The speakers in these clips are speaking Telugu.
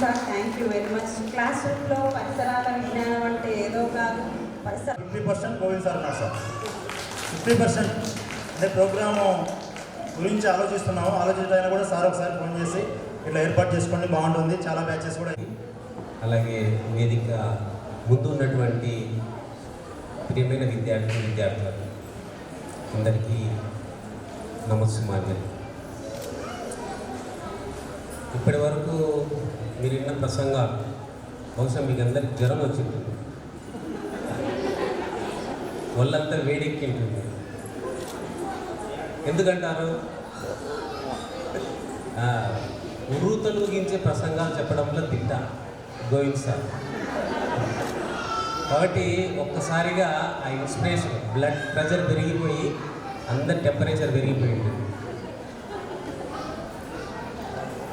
Sir, thank you very much. Class రూమ్లో పరిసరాల విజ్ఞానం అంటే ఏదో కాదు. 50% గోవింద్ సార్ ఉన్నారు సార్. 50% అంటే ప్రోగ్రాము గురించి ఆలోచించడానికి కూడా సార్ ఒకసారి ఫోన్ చేసి ఇట్లా ఏర్పాటు చేసుకోండి, బాగుంటుంది, చాలా బ్యాచెస్ కూడా. అలాగే వేదిక ముందు ఉన్నటువంటి ప్రియమైన విద్యార్థులు అందరికీ నమస్సుమాంజలి. ఇప్పటి వరకు మీరు విన్న ప్రసంగాలు బహుశా మీకు అందరికి జ్వరం వచ్చింటుంది, ఒళ్ళంతా వేడెక్కి ఉంటుంది. ఎందుకంటారు? ఉర్రూతలూగించే ప్రసంగాలు చెప్పడంలో తిట్ట గోవింద్ సార్. కాబట్టి ఒక్కసారిగా ఆ ఇన్స్పిరేషన్, బ్లడ్ ప్రెషర్ పెరిగిపోయి అందరి టెంపరేచర్ పెరిగిపోయింది.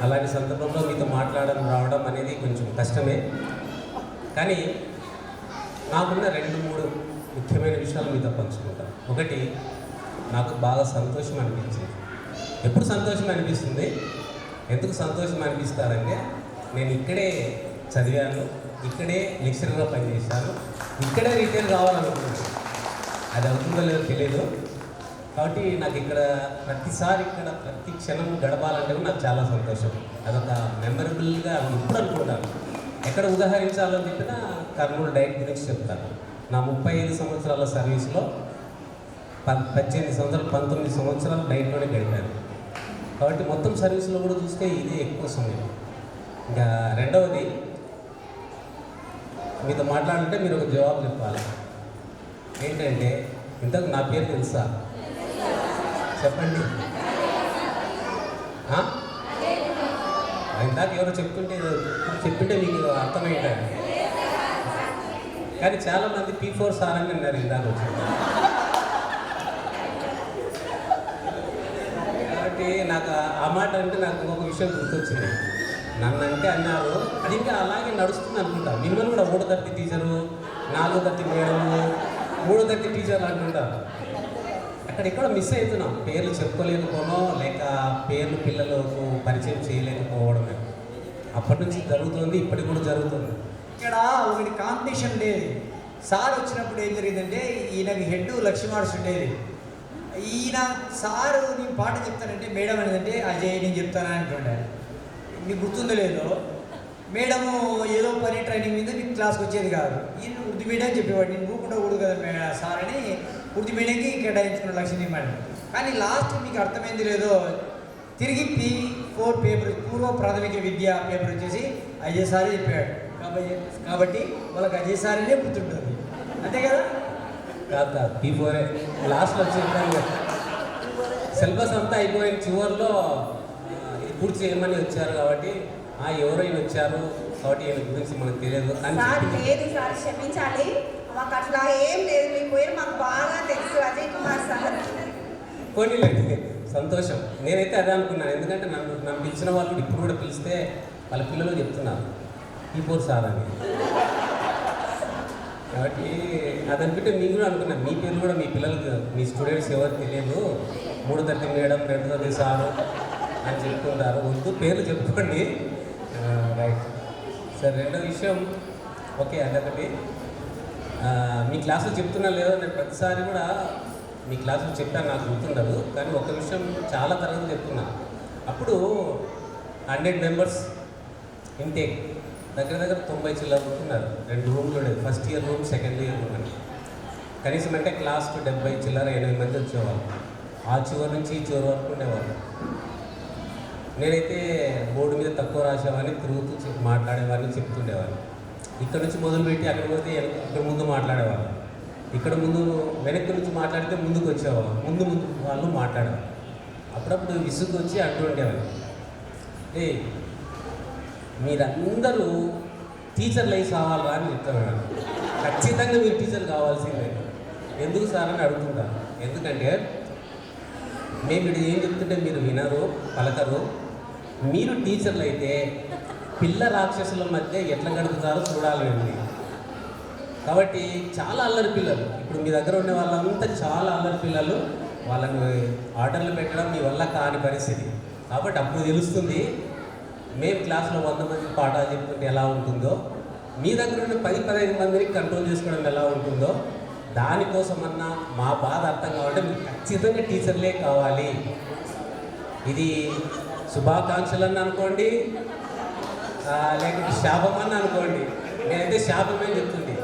అలాంటి సందర్భంలో మీతో రావడం అనేది కొంచెం కష్టమే. కానీ నాకున్న 2-3 ముఖ్యమైన విషయాలు మీతో పంచుకుంటాను. ఒకటి, నాకు బాగా సంతోషం అనిపించింది. ఎప్పుడు సంతోషం అనిపిస్తుంది? ఎందుకు సంతోషం అనిపిస్తారంటే, నేను ఇక్కడే చదివాను, ఇక్కడే లెక్చరర్గా పనిచేశాను, ఇక్కడే రిటైర్ కావాలనుకుంటున్నాను. అది అవుతుందో లేదో తెలియదు. కాబట్టి నాకు ఇక్కడ ప్రతిసారి ప్రతి క్షణం గడపాలంటే నాకు చాలా సంతోషం. అదొక మెమరబుల్గా ఇప్పుడు అనుకుంటాను. ఎక్కడ ఉదాహరించాలని చెప్పినా కర్నూలు డైట్ గురించి చెప్తాను. నా 35 సంవత్సరాల సర్వీస్లో 18 సంవత్సరాలు 19 సంవత్సరాలు డైట్లోనే గడిపాను. కాబట్టి మొత్తం సర్వీస్లో కూడా చూస్తే ఇదే ఎక్కువ సమయం. ఇంకా రెండవది, మీతో మాట్లాడాలంటే మీరు ఒక జవాబు చెప్పాలి. ఏంటంటే, ఇంతకు నా పేరు తెలుసా? చెప్పండి. ఇందాక ఎవరో చెప్తుంటే మీకు అర్థమయ్యేటండి. కానీ చాలామంది P4 సార్ అని అన్నారు ఇందాక వచ్చి. కాబట్టి నాకు ఆ మాట అంటే నాకు ఒక విషయం గుర్తొచ్చింది. నన్ను అంటే అన్నారు, అది ఇంకా అలాగే నడుస్తుంది అనుకుంటా. మిమ్మల్ని కూడా 3వ తరగతి టీచరు, 4వ తరగతి మేడము, 3వ తరగతి టీచర్ అంటుంటారు. అక్కడెక్కడ మిస్ అవుతున్నాం. పేర్లు చెప్పుకోలేకపోవడం, లేక పేర్లు పిల్లలకు పరిచయం చేయలేకపోవడమే. అప్పటి నుంచి జరుగుతుంది, ఇప్పటికి కూడా జరుగుతుంది. ఇక్కడ ఒకటి కాంపిటీషన్ లేదు. సార్ వచ్చినప్పుడు ఏం జరిగిందంటే, ఈయనకి హెడ్ లక్ష్మీవార్స్ ఉండేది. ఈయన సారు నేను పాట చెప్తానంటే మేడం అనేదంటే అజయ్ నేను చెప్తాను అంటుండే. మీకు గుర్తుందో లేదో, మేడము ఏదో పని ట్రైనింగ్ మీద మీకు క్లాస్కి వచ్చేది కాదు. ఈయన ఉర్దూ మీడియం చెప్పేవాడు. నేను ఊకుండా ఊడు కదా సార్ అని ఉర్దూ మీడియంకి కేటాయించుకున్న లక్ష్మీ మేడం. కానీ లాస్ట్ మీకు అర్థమైంది లేదో, తిరిగి P4 పేపర్, పూర్వ ప్రాథమిక విద్య పేపర్ వచ్చేసి అజయ్ సారే చెప్పాడు. కాబట్టి వాళ్ళకి అజయ్ సారేనే గుర్తుంటుంది, అంతే కదా? కాదు, P4 లాస్ట్లో వచ్చి సిలబస్ అంతా అయిపోయిన చివరిలో పూర్తి చేయమని వచ్చారు. కాబట్టి ఎవరైనా వచ్చారు కాబట్టి ఈయన గురించి మనకు తెలియదు. లేదు సార్, క్షమించాలి, మాకు అట్లా ఏం లేదు. మీ పేరు మాకు బాగా తెలుసు, అజయ్ కుమార్ సార్. పోనీలేండి, సంతోషం. నేనైతే అదే అనుకున్నాను. ఎందుకంటే నన్ను పిలిచిన వాళ్ళు ఇప్పుడు కూడా పిలిస్తే వాళ్ళ పిల్లలు చెప్తున్నారు P4 సార్ అని. కాబట్టి అదనుకుంటే మీకు కూడా అనుకున్నాను, మీ పేర్లు కూడా మీ పిల్లలకు, మీ స్టూడెంట్స్ ఎవరు తెలియదు, 3వ తరగతి మేడం, 2వ తరగతి సారు అని చెప్తుంటారు. వద్దు, పేర్లు చెప్పుకోండి. Right sir. రెండో విషయం, ఓకే, అదొకటి. మీ క్లాసులు చెప్తున్నా లేదో, నేను ప్రతిసారి కూడా మీ క్లాసులు చెప్పాను, నాకు గుర్తుండదు. కానీ ఒక విషయం చాలా తరగతి చెప్తున్నా. అప్పుడు 100 మెంబర్స్ ఇంటేక్, దగ్గర 90 చిల్లర ఉంటున్నారు. 2 రూమ్లు ఉండేది, first year room, second year room అని. కనీసం అంటే క్లాస్కు 70 చిల్లర 80 మంది వచ్చేవాళ్ళు. ఆ చివరి నుంచి ఈ చివరి వరకు ఉండేవాళ్ళు. నేనైతే బోర్డు మీద తక్కువ రాసేవాడిని, తిరుగుతూ మాట్లాడేవాడిని, చెప్తుండేవాడిని. ఇక్కడ నుంచి మొదలుపెట్టి అక్కడ పోతే ఇక్కడ ముందు మాట్లాడేవాళ్ళు, ఇక్కడ ముందు వెనక్కి నుంచి మాట్లాడితే ముందుకు వచ్చేవాళ్ళు, ముందు వాళ్ళు మాట్లాడేవాళ్ళు. అప్పుడప్పుడు విసుగు వచ్చి అంటూ ఉండేవాళ్ళు, మీరందరూ టీచర్లు అయి సావాలా అని చెప్తాను. ఖచ్చితంగా మీరు టీచర్ కావాల్సిందే. ఎందుకు సార్ అని అడుగుతుంటారు. ఎందుకంటే మేము ఇక్కడ ఏం చెప్తుంటే మీరు వినరు, పలకరు. మీరు టీచర్లు అయితే పిల్ల రాక్షసుల మధ్య ఎట్లా గడుపుతారో చూడాలండి. కాబట్టి చాలా అల్లరి పిల్లలు, ఇప్పుడు మీ దగ్గర ఉండే వాళ్ళంతా చాలా అల్లరి పిల్లలు. వాళ్ళని ఆర్డర్లు పెట్టడం మీ వల్ల కాని పరిస్థితి. కాబట్టి అప్పుడు తెలుస్తుంది మేము క్లాస్లో 100 మందికి పాఠాలు చెప్తుంటే ఎలా ఉంటుందో, మీ దగ్గర ఉన్న 10-15 మందిని కంట్రోల్ చేసుకోవడం ఎలా ఉంటుందో, దానికోసమన్నా మా బాధ అర్థం కావాలంటే మీకు ఖచ్చితంగా టీచర్లే కావాలి. ఇది శుభాకాంక్షలు అని అనుకోండి, లేకపోతే శాపం అని అనుకోండి. నేనైతే శాపమే చెప్తుంది,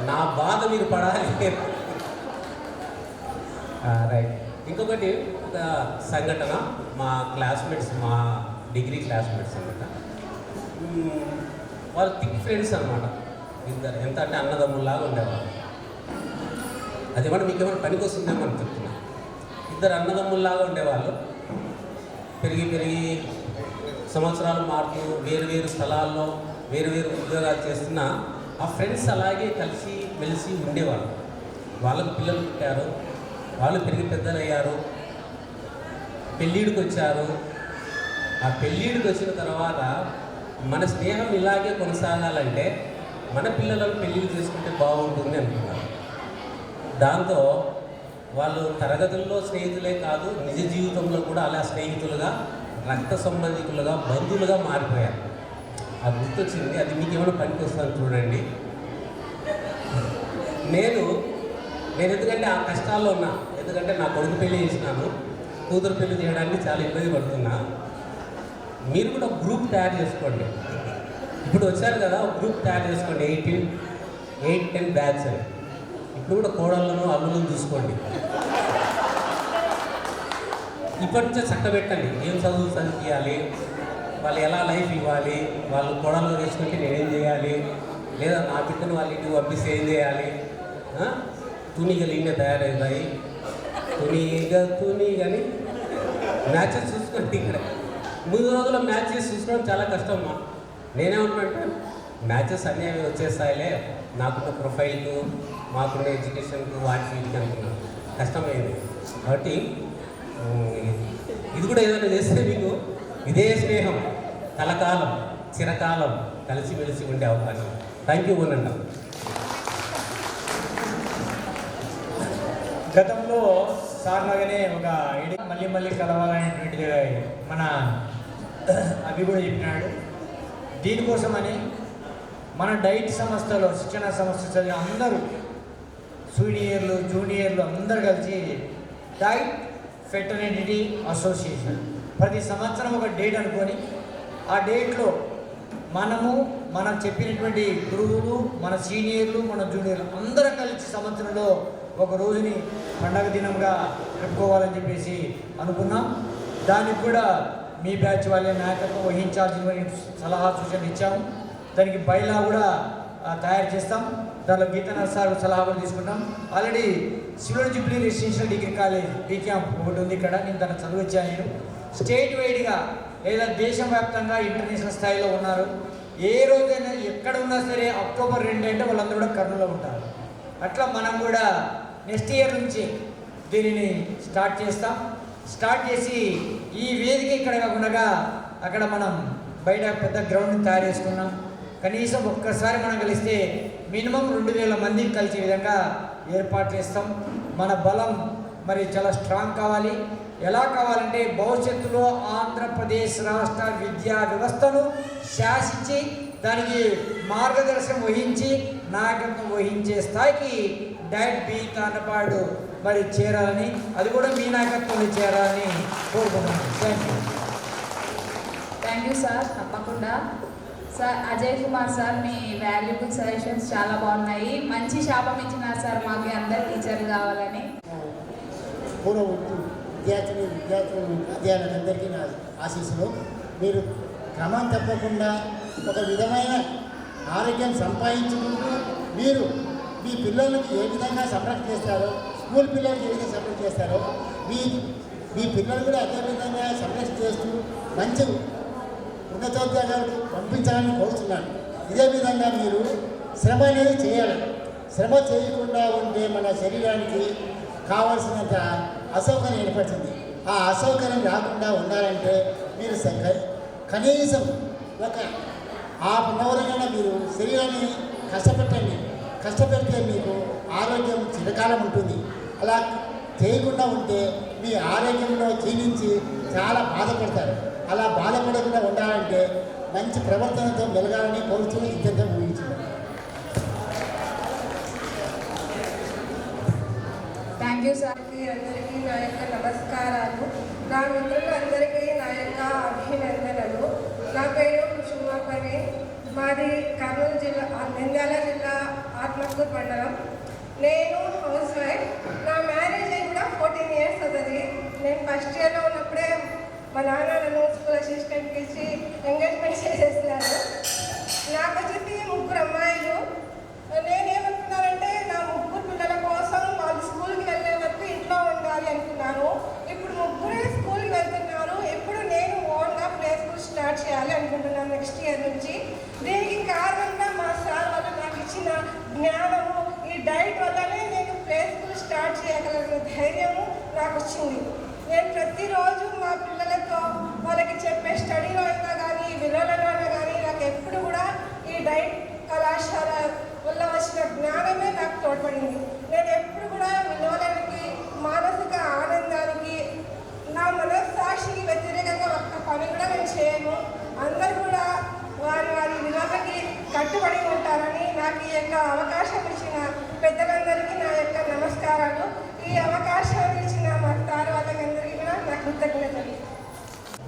నా బాధ మీరు పడాలి. రైట్. ఇంకొకటి ఒక సంఘటన, మా క్లాస్మేట్స్, మా డిగ్రీ క్లాస్మేట్స్ అనమాట. వాళ్ళు థిక్ ఫ్రెండ్స్ అనమాట. ఇద్దరు ఎంత అంటే అన్నదమ్ముల్లాగా ఉండేవాళ్ళు. అదేమన్నా మీకు ఏమైనా పనికి వస్తుందేమో అని చెప్తున్నా. ఇద్దరు అన్నదమ్ముల్లాగా ఉండేవాళ్ళు. పెరిగి సంవత్సరాలు మారుతూ వేరు స్థలాల్లో వేరు ఉద్యోగాలు చేస్తున్న ఆ ఫ్రెండ్స్ అలాగే కలిసి మెలిసి ఉండేవాళ్ళు. వాళ్ళకు పిల్లలు పుట్టారు, వాళ్ళు పెరిగి పెద్దలయ్యారు, పెళ్ళిడికి వచ్చారు. ఆ పెళ్ళిడికి వచ్చిన తర్వాత మన స్నేహం ఇలాగే కొనసాగాలంటే మన పిల్లలను పెళ్ళిళ్ళు చేసుకుంటే బాగుంటుంది అనుకున్నారు. దాంతో వాళ్ళు తరగతుల్లో స్నేహితులే కాదు, నిజ జీవితంలో కూడా అలా స్నేహితులుగా, రక్త సంబంధికులుగా, బంధువులుగా మారిపోయారు. అది గుర్తొచ్చింది, అది మీకు ఏమైనా పనికి వస్తాను చూడండి. నేను ఎందుకంటే ఆ కష్టాల్లో ఉన్నా, ఎందుకంటే నా కొడుకు పెళ్లి చేసినాను, కూతురు పెళ్లి చేయడానికి చాలా ఇబ్బంది పడుతున్నా. మీరు కూడా గ్రూప్ తయారు చేసుకోండి. ఇప్పుడు వచ్చారు కదా, ఒక గ్రూప్ తయారు చేసుకోండి, 8-10 బ్యాచ్ అని. ఇప్పుడు కూడా కోడళ్ళను అల్లులను చూసుకోండి. ఇప్పటి నుంచే చక్కబెట్టండి, ఏం చదువు చదివించాలి, వాళ్ళు ఎలా లైఫ్ ఇవ్వాలి, వాళ్ళు కోడళ్ళు వేసుకుంటే నేనేం చేయాలి, లేదా నా బిడ్డను వాళ్ళ ఇంటికి పంపిస్తే ఏం చేయాలి. తునిగలు ఇన్నే తయారవుతాయి, తునిగని మ్యాచెస్ చూసుకోండి. ఇక్కడ 3 రోజుల మ్యాచెస్ చూసుకోవడం చాలా కష్టమ్మా. నేనేమంటున్నా, మ్యాచెస్ అన్నీ అవి వచ్చేస్తాయిలే, నాకున్న ప్రొఫైల్కు, మాకున్న ఎడ్యుకేషన్కు, వాటికి వీటికి అనుకున్నాను, కష్టమైంది. కాబట్టి ఇది కూడా ఏదైనా చేస్తే మీకు ఇదే స్నేహం కలకాలం, చిరకాలం కలిసిమెలిసి ఉండే అవకాశం. థ్యాంక్ యూ అనండి. గతంలో సార్ లాగానే ఒక మళ్ళీ కలవాలనేటువంటిది మన అవి కూడా చెప్పినాడు. దీనికోసమని మన డైట్ సంస్థలో, శిక్షణ సంస్థ చదివిన అందరూ సీనియర్లు, జూనియర్లు అందరూ కలిసి డైట్ ఫెటర్నిటీ అసోసియేషన్ ప్రతి సంవత్సరం ఒక డేట్ అనుకొని, ఆ డేట్లో మనం చెప్పినటువంటి గురువులు, మన సీనియర్లు, మన జూనియర్లు అందరం కలిసి సంవత్సరంలో ఒక రోజుని పండగ దినంగా చెప్పుకోవాలని చెప్పేసి అనుకున్నాం. దానికి కూడా మీ బ్యాచ్ వాళ్ళే నాయకత్వం వహించాల్సిన సలహా సూచనలు ఇచ్చాము. దానికి బైలా కూడా తయారు చేస్తాం. దానిలో గీతానాథ్ సార్ సలహా కూడా తీసుకుంటాం. Already silver Jubilee residential degree college be camp ఒకటి ఉంది ఇక్కడ, నేను దాన్ని చదివొచ్చాను. నేను స్టేట్ వైడ్గా లేదా దేశవ్యాప్తంగా ఇంటర్నేషనల్ స్థాయిలో ఉన్నారు. ఏ రోజైనా ఎక్కడ ఉన్నా సరే అక్టోబర్ 2 అంటే వాళ్ళందరూ కూడా కర్నూలులో ఉంటారు. అట్లా మనం కూడా నెక్స్ట్ ఇయర్ నుంచి దీనిని స్టార్ట్ చేసి ఈ వేదిక ఇక్కడ కాకుండా అక్కడ మనం బయట పెద్ద గ్రౌండ్ని తయారు చేసుకున్నాం. కనీసం ఒక్కసారి మనం కలిస్తే మినిమం 2000 మందికి కలిసే విధంగా ఏర్పాటు చేస్తాం. మన బలం మరి చాలా స్ట్రాంగ్ కావాలి. ఎలా కావాలంటే భవిష్యత్తులో ఆంధ్రప్రదేశ్ రాష్ట్ర విద్యా వ్యవస్థను శాసించి దానికి మార్గదర్శనం వహించి నాయకత్వం వహించే స్థాయికి డైట్ బి తాండపాడు మరి చేరాలని, అది కూడా మీ నాయకత్వంలో చేరాలని కోరుకుంటున్నాను. Thank you sir. తప్పకుండా సార్. అజయ్ కుమార్ సార్, మీ వాల్యుబుల్ సజెషన్స్ చాలా బాగున్నాయి. మంచి శాపం ఇచ్చినారు సార్ మాకు అందరు టీచర్లు కావాలని. పూర్వ విద్యార్థులు అధ్యాయులందరికీ నా ఆశీస్సులు. మీరు క్రమం తప్పకుండా ఒక విధమైన ఆరోగ్యం సంపాదించుకుంటూ మీరు మీ పిల్లలకి ఏ విధంగా సంరక్షణ చేస్తారో, స్కూల్ పిల్లలకి ఏ విధంగా సంరక్షణ చేస్తారో మీ పిల్లలు కూడా అదే విధంగా సంరక్షణ చేస్తూ మంచి ఉన్నతోద్యోగాలకు పంపించాలని కోరుతున్నాను. ఇదే విధంగా మీరు శ్రమ అనేది చేయాలి. శ్రమ చేయకుండా ఉంటే మన శరీరానికి కావాల్సినంత అసౌకర్యం ఏర్పడుతుంది. ఆ అసౌకర్యం రాకుండా ఉండాలంటే మీరు కనీసం ఒక హాఫ్ అన్ అవర్ మీరు శరీరాన్ని కష్టపెడితే మీకు ఆరోగ్యం చిరకాలం ఉంటుంది. అలా చేయకుండా ఉంటే మీ ఆరోగ్యంలో క్షీణించి చాలా బాధపడతారు. అలా బాధపడకుండా ఉండాలంటే మంచి ప్రవర్తనతో మెలగాలని కోరుతూ ఇద్దరితో ముగించారు. Thank you sir. అందరికీ నా యొక్క నమస్కారాలు. నా మిత్రులు అందరికీ నా యొక్క అభినందనలు. నా పేరు కుసుమ పర్వీన్. మాది కర్నూలు జిల్లా, నంద్యాల జిల్లా, ఆత్మకూరు మండలం. నేను హౌస్ వైఫ్. నా మ్యారేజ్ అయి కూడా 14 years అవుతుంది. నేను ఫస్ట్ ఇయర్లో ఉన్నప్పుడే మా నాన్న నన్ను స్కూల్ అసిస్టెంట్కి ఇచ్చి ఎంగేజ్మెంట్ చేసేసినారు. నాకు వచ్చేసి 3 అమ్మాయిలు. నేనేమనుకున్నానంటే నా 3 పిల్లల కోసం వాళ్ళు స్కూల్కి వెళ్ళే వరకు ఇంట్లో ఉండాలి అనుకున్నాను. ఇప్పుడు 3 స్కూల్కి వెళ్తున్నారు. ఇప్పుడు నేను ఓన్గా ప్లే స్కూల్ స్టార్ట్ చేయాలి అనుకుంటున్నాను నెక్స్ట్ ఇయర్ నుంచి. దీనికి కారణంగా మా సార్ వాళ్ళు నాకు ఇచ్చిన జ్ఞానము, ఈ డైట్ వల్లనే నేను ప్లే స్కూల్ స్టార్ట్ చేయగలిగిన ధైర్యము నాకు వచ్చింది. నేను ప్రతిరోజు మా పిల్లలతో వాళ్ళకి చెప్పే స్టడీలో అయినా కానీ విలువలలో అయినా కానీ నాకు ఎప్పుడు కూడా ఈ డైట్ కళాశాల వల్ల వచ్చిన జ్ఞానమే నాకు తోడ్పడింది. నేను ఎప్పుడు కూడా విలువలకి, మానసిక ఆనందానికి, నా మనస్సాక్షికి వ్యతిరేకంగా ఒక్క పని కూడా నేను చేయను. అందరూ కూడా వారి వారి విలువలకి కట్టుబడి ఉంటారని నాకు ఈ యొక్క అవకాశం ఇచ్చిన పెద్దలందరికీ నా యొక్క నమస్కారాలు. ఈ అవకాశం ఇచ్చిన మా సార్ వాళ్ళకందరికీ కూడా నా కృతజ్ఞతలు.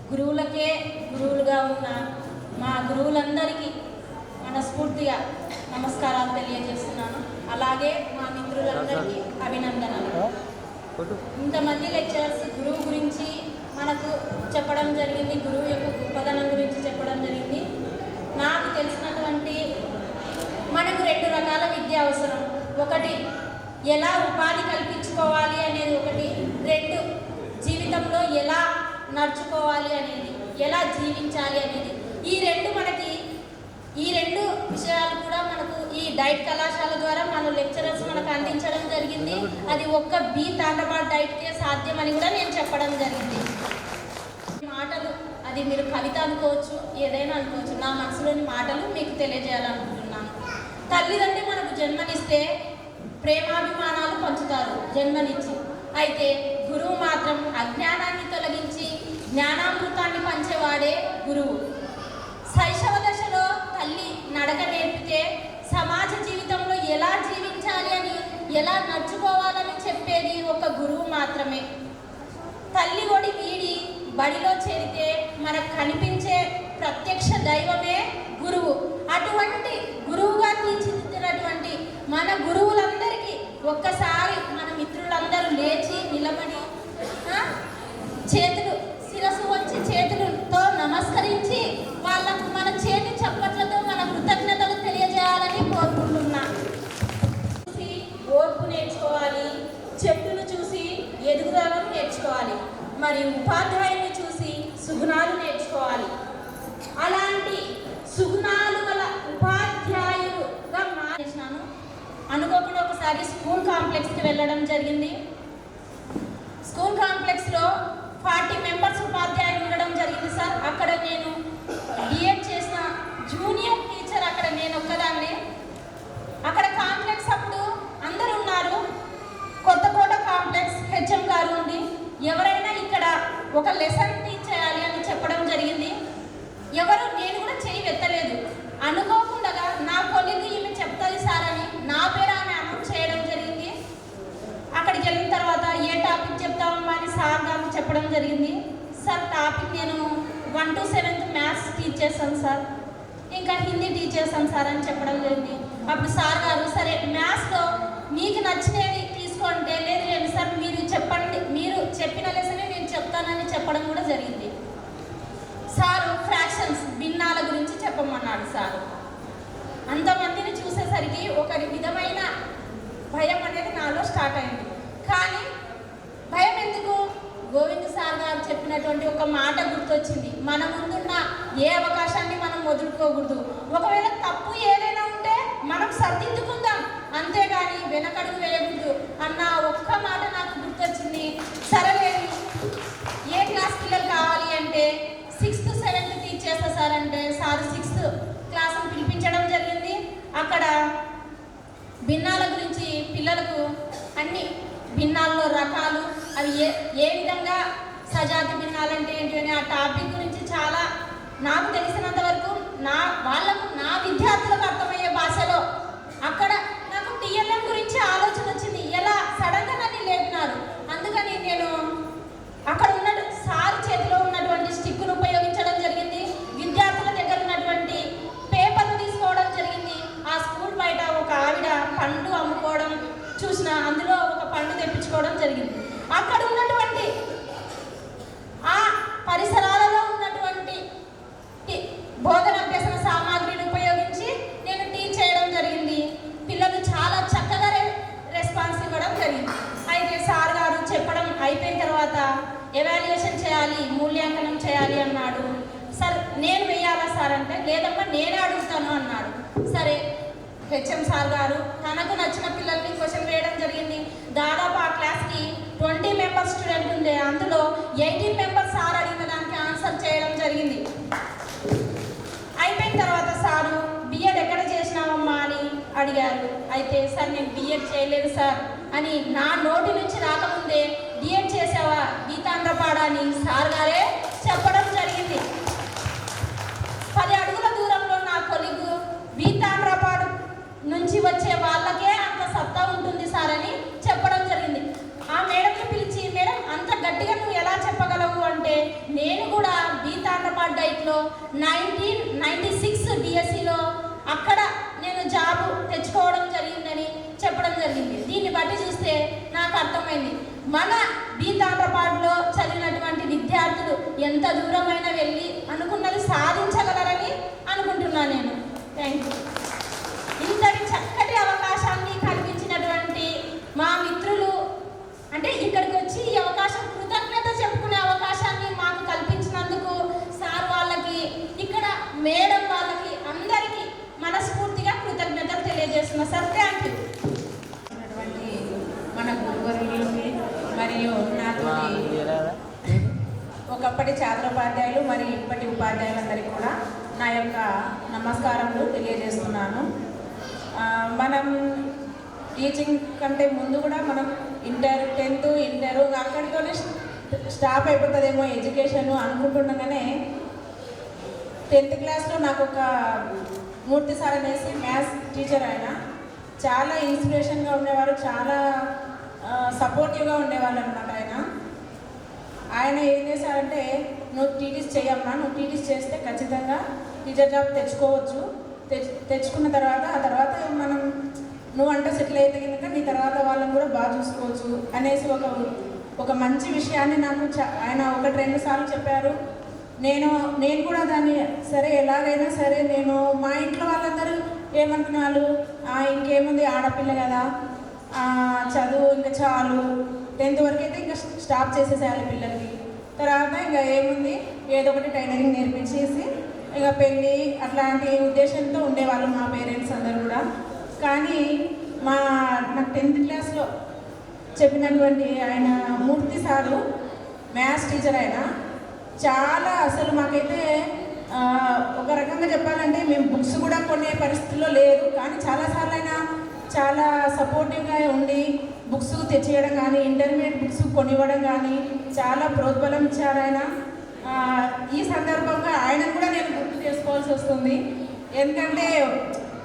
గురువులకే గురువులుగా ఉన్న మా గురువులందరికీ మనస్ఫూర్తిగా నమస్కారాలు తెలియజేస్తున్నాను. అలాగే మా మిత్రులందరికీ అభినందనలు. ఇంతమంది లెక్చరర్స్ గురువు గురించి మనకు చెప్పడం జరిగింది, గురువు యొక్క గొప్పదనం గురించి చెప్పడం జరిగింది. నాకు తెలిసినటువంటి మనకు 2 రకాల విద్య అవసరం. ఒకటి ఎలా ఉపాధి కల్పించుకోవాలి అనేది ఒకటి, 2 జీవితంలో ఎలా నడుచుకోవాలి అనేది, ఎలా జీవించాలి అనేది. ఈ 2 విషయాలు కూడా మనకు ఈ డైట్ కళాశాల ద్వారా మన లెక్చరర్స్ మనకు అందించడం జరిగింది. అది ఒక్క బి తాండబాడ్ డైట్కే సాధ్యమని కూడా నేను చెప్పడం జరిగింది. మాటలు అది మీరు కవిత అనుకోవచ్చు, ఏదైనా అనుకోవచ్చు. నా మనసులోని మాటలు మీకు తెలియజేయాలనుకుంటున్నాను. తల్లిదండ్రులు మనకు జన్మనిస్తే ప్రేమాభిమానాలు పంచుతారు జన్మనిచ్చి. అయితే గురువు మాత్రం అజ్ఞానాన్ని తొలగించి జ్ఞానామృతాన్ని పంచేవాడే గురువు. శైశవ దశలో తల్లి నడక నేర్పితే సమాజ జీవితంలో ఎలా జీవించాలి అని, ఎలా నడుచుకోవాలని చెప్పేది ఒక గురువు మాత్రమే. తల్లి ఒడి వీడి బడిలో చేరితే మనకు కనిపించే ప్రత్యక్ష దైవమే గురువు. అటువంటి గురువుగా తీర్చిదిద్దినటువంటి మన గురువులందరికీ ఒక్కసారి మన మిత్రులందరూ లేచి నిలబడి చేతులు శిరస్సు వచ్చి చేతులతో నమస్కరించి వాళ్ళకు మన చేతి చప్పట్లతో మన కృతజ్ఞతలు తెలియజేయాలని కోరుకుంటున్నా. చూసి ఓర్పు నేర్చుకోవాలి, చెట్టును చూసి ఎదుగుదలను నేర్చుకోవాలి, మరి ఉపాధ్యాయుని చూసి సుగుణాలు నేర్చుకోవాలి. అలాంటి సుగుణాలు గల ఉపాధ్యాయులుగా మానేసినాను. అనుకోకుండా ఒకసారి స్కూల్ కాంప్లెక్స్కి వెళ్ళడం జరిగింది. స్కూల్ కాంప్లెక్స్లో 40 మెంబర్స్ ఉపాధ్యాయులు ఉండడం జరిగింది సార్. అక్కడ నేను బిఎడ్ చేసిన జూనియర్ టీచర్, అక్కడ నేను ఒక్కదాన్ని. అక్కడ కాంప్లెక్స్ అప్పుడు అందరూ ఉన్నారు. కొత్తకోట కాంప్లెక్స్ హెచ్ఎం గారు ఉండి ఎవరైనా ఇక్కడ ఒక లెసన్ టీచ్ చేయాలి అని చెప్పడం జరిగింది. నేను కూడా చేయి వెత్తలేదు. అనుకోకుండా నా కొలీగ్ ఈమె చెప్తుంది సార్ అని నా పేరు ఆమె అనౌన్స్ చేయడం జరిగింది. అక్కడికి వెళ్ళిన తర్వాత ఏ టాపిక్ చెప్తామమ్మా అని సార్ గారు చెప్పడం జరిగింది. సార్ టాపిక్ నేను 1 to 7th మ్యాథ్స్ టీచ్ చేస్తాను సార్, ఇంకా హిందీ టీచ్ చేస్తాను సార్ అని చెప్పడం జరిగింది. అప్పుడు సార్ గారు సరే మ్యాథ్స్లో మీకు నచ్చినది తీసుకోంటే, లేదు సార్ మీరు చెప్పండి, మీరు చెప్పిన లెసనే నేను చెప్తానని చెప్పడం కూడా జరిగింది. సారు ఫ్రాక్షన్స్ భిన్నాల గురించి చెప్పమన్నాడు సారు. అంతమందిని చూసేసరికి ఒక విధమైన భయం అనేది నాలో స్టార్ట్ అయింది. కానీ భయం ఎందుకు? గోవింద్ సార్ గారు చెప్పినటువంటి ఒక మాట గుర్తొచ్చింది. మన ముందున్న ఏ అవకాశాన్ని మనం వదులుకోకూడదు. ఒకవేళ తప్పు ఏదైనా ఉంటే మనం సర్దిద్దుకుందాం, అంతేగాని వెనకడుగు వేయకూడదు అన్న ఒక్క మాట నాకు గుర్తొచ్చింది. సరేలేదు ఏ క్లాస్ పిల్లలు కావాలి అంటే 6th 7th టీచ్ చేస్తా సార్ అంటే సార్ 6th క్లాస్ని పిలిపించడం జరిగింది. అక్కడ భిన్నాల గురించి పిల్లలకు అన్ని భిన్నాల్లో రకాలు, అవి ఏ విధంగా సజాతి భిన్నాలంటే ఏంటి అని ఆ టాపిక్ గురించి చాలా నాకు తెలిసినంత వరకు వాళ్ళకు నా విద్యార్థులకు అర్థమయ్యే భాషలో అక్కడ నాకు టీఎల్ఎం గురించి ఆలోచన వచ్చింది. ఎలా సడన్గా నన్ను లేపినారు. అందుకని నేను అక్కడ ఉన్న సార్ చేతిలో ఉన్నటువంటి స్టిక్ను ఉపయోగించడం జరిగింది. విద్యార్థుల దగ్గర ఉన్నటువంటి పేపర్లు తీసుకోవడం జరిగింది. ఆ స్కూల్ బయట ఒక ఆవిడ పండు అమ్ముకోవడం చూసిన, అందులో ఒక పండు తెప్పించుకోవడం జరిగింది. అక్కడ ఉన్నటువంటి ఆ పరిసరాలలో ఉన్నటువంటి బోధన అభ్యసన సామాగ్రిని ఉపయోగించి నేను టీచ్ చేయడం జరిగింది. పిల్లలు చాలా చక్కగా రెస్పాన్స్ ఇవ్వడం జరిగింది. అయితే సార్ గారు చెప్పడం అయిపోయిన తర్వాత ఎవాల్యుయేషన్ చేయాలి, మూల్యాంకనం చేయాలి అన్నాడు. సార్ నేను వేయాలా సార్ అంటే, లేదమ్మా నేనే అడుగుతాను అన్నాడు. సరే, హెచ్ఎం సార్ గారు తనకు నచ్చిన పిల్లల్ని క్వశ్చన్ వేయడం జరిగింది. దాదాపు ఆ క్లాస్కి 20 మెంబర్స్ స్టూడెంట్ ఉండే, అందులో 18 మెంబర్స్ సార్ అడిగిన దానికి ఆన్సర్ చేయడం జరిగింది. అయిపోయిన తర్వాత సారు బిఎడ్ ఎక్కడ చేసినావమ్మా అని అడిగారు. అయితే సార్ నేను బిఎడ్ చేయలేదు సార్ అని నా నోటి నుంచి రాకముందే బిఎడ్ చేసావా గీతాంధ్రపాడ అని సార్ గారే చెప్పడం జరిగింది. 10 అడుగుల దూరంలో నా కొలిగు గీతాంధ్రపాడ నుంచి వచ్చే వాళ్ళకే అంత సత్తా ఉంటుంది సార్ అని చెప్పడం జరిగింది. ఆ మేడంని పిలిచి, మేడం అంత గట్టిగా నువ్వు ఎలా చెప్పగలవు అంటే, నేను కూడా గీతాంధ్రపాడ డైట్లో 1996 డిఎస్సిలో అక్కడ నేను జాబ్ తెచ్చుకోవడం జరిగిందని చెప్పడం జరిగింది. దీన్ని బట్టి చూస్తే నాకు అర్థమైంది, మన గీతాంధ్రపాడలో చదివినటువంటి విద్యార్థులు ఎంత దూరమైనా వెళ్ళి అనుకున్నది సాధించగలరని అనుకుంటున్నాను నేను. Thank you. ఇంతటి చక్కటి అవకాశాన్ని కల్పించినటువంటి మా మిత్రులు, అంటే ఇక్కడికి వచ్చి ఈ అవకాశం కృతజ్ఞత చెప్పుకునే అవకాశాన్ని మాకు కల్పించినందుకు సార్ వాళ్ళకి, ఇక్కడ మేడం వాళ్ళకి, అందరికీ మనస్ఫూర్తిగా కృతజ్ఞతలు తెలియజేస్తున్నా సార్. Thank you. మన గురువులకి మరియు నాకు ఒకప్పటి ఛాత్రోపాధ్యాయులు మరియు ఇప్పటి ఉపాధ్యాయులందరికీ కూడా నా యొక్క నమస్కారములు తెలియజేస్తున్నాను. మనం టీచింగ్ కంటే ముందు కూడా మనం ఇంటర్ 10th ఇంటర్ అక్కడితోనే స్టాప్ అయిపోతుందేమో ఎడ్యుకేషన్ అనుకుంటుండగానే 10th క్లాస్లో నాకు ఒక మూర్తి సార్ అనేసి మ్యాథ్స్ టీచర్, ఆయన చాలా ఇన్స్పిరేషన్గా ఉండేవారు, చాలా సపోర్టివ్గా ఉండేవాళ్ళు అనమాట. ఆయన ఏం చేశారంటే, నువ్వు టీటీస్ చేయమ్మా, నువ్వు టీటీస్ చేస్తే ఖచ్చితంగా టీచర్ జాబ్ తెచ్చుకోవచ్చు, తెచ్చుకున్న తర్వాత ఆ తర్వాత మనం నువ్వంటే సెటిల్ అయితే కనుక నీ తర్వాత వాళ్ళని కూడా బాగా చూసుకోవచ్చు అనేసి ఒక మంచి విషయాన్ని నాకు ఆయన 1-2 సార్లు చెప్పారు. నేను కూడా దాన్ని సరే ఎలాగైనా సరే, నేను మా ఇంట్లో వాళ్ళందరూ ఏమనుకునే వాళ్ళు, ఇంకేముంది ఆడపిల్ల కదా, చదువు ఇంకా చాలు, 10th వరకు అయితే ఇంకా స్టాప్ చేసేసేయాలి పిల్లలకి, తర్వాత ఇంకా ఏముంది ఏదో ఒకటి టైలరింగ్ నేర్పించేసి ఇక పెళ్ళి అట్లాంటి ఉద్దేశంతో ఉండేవాళ్ళు మా పేరెంట్స్ అందరూ కూడా. కానీ నాకు 10th క్లాస్లో చెప్పినటువంటి ఆయన మూర్తి సారు మ్యాథ్స్ టీచర్, ఆయన చాలా అసలు మాకైతే ఒక రకంగా చెప్పాలంటే మేము బుక్స్ కూడా కొనే పరిస్థితుల్లో లేదు, కానీ చాలాసార్లు అయినా చాలా సపోర్టివ్గా ఉండి బుక్స్ తెచ్చేయడం కానీ, ఇంటర్మీడియట్ బుక్స్ కొనివ్వడం కానీ చాలా ప్రోద్బలం ఇచ్చారు ఆయన. ఈ సందర్భంగా ఆయనను కూడా నేను గుర్తు చేసుకోవాల్సి వస్తుంది. ఎందుకంటే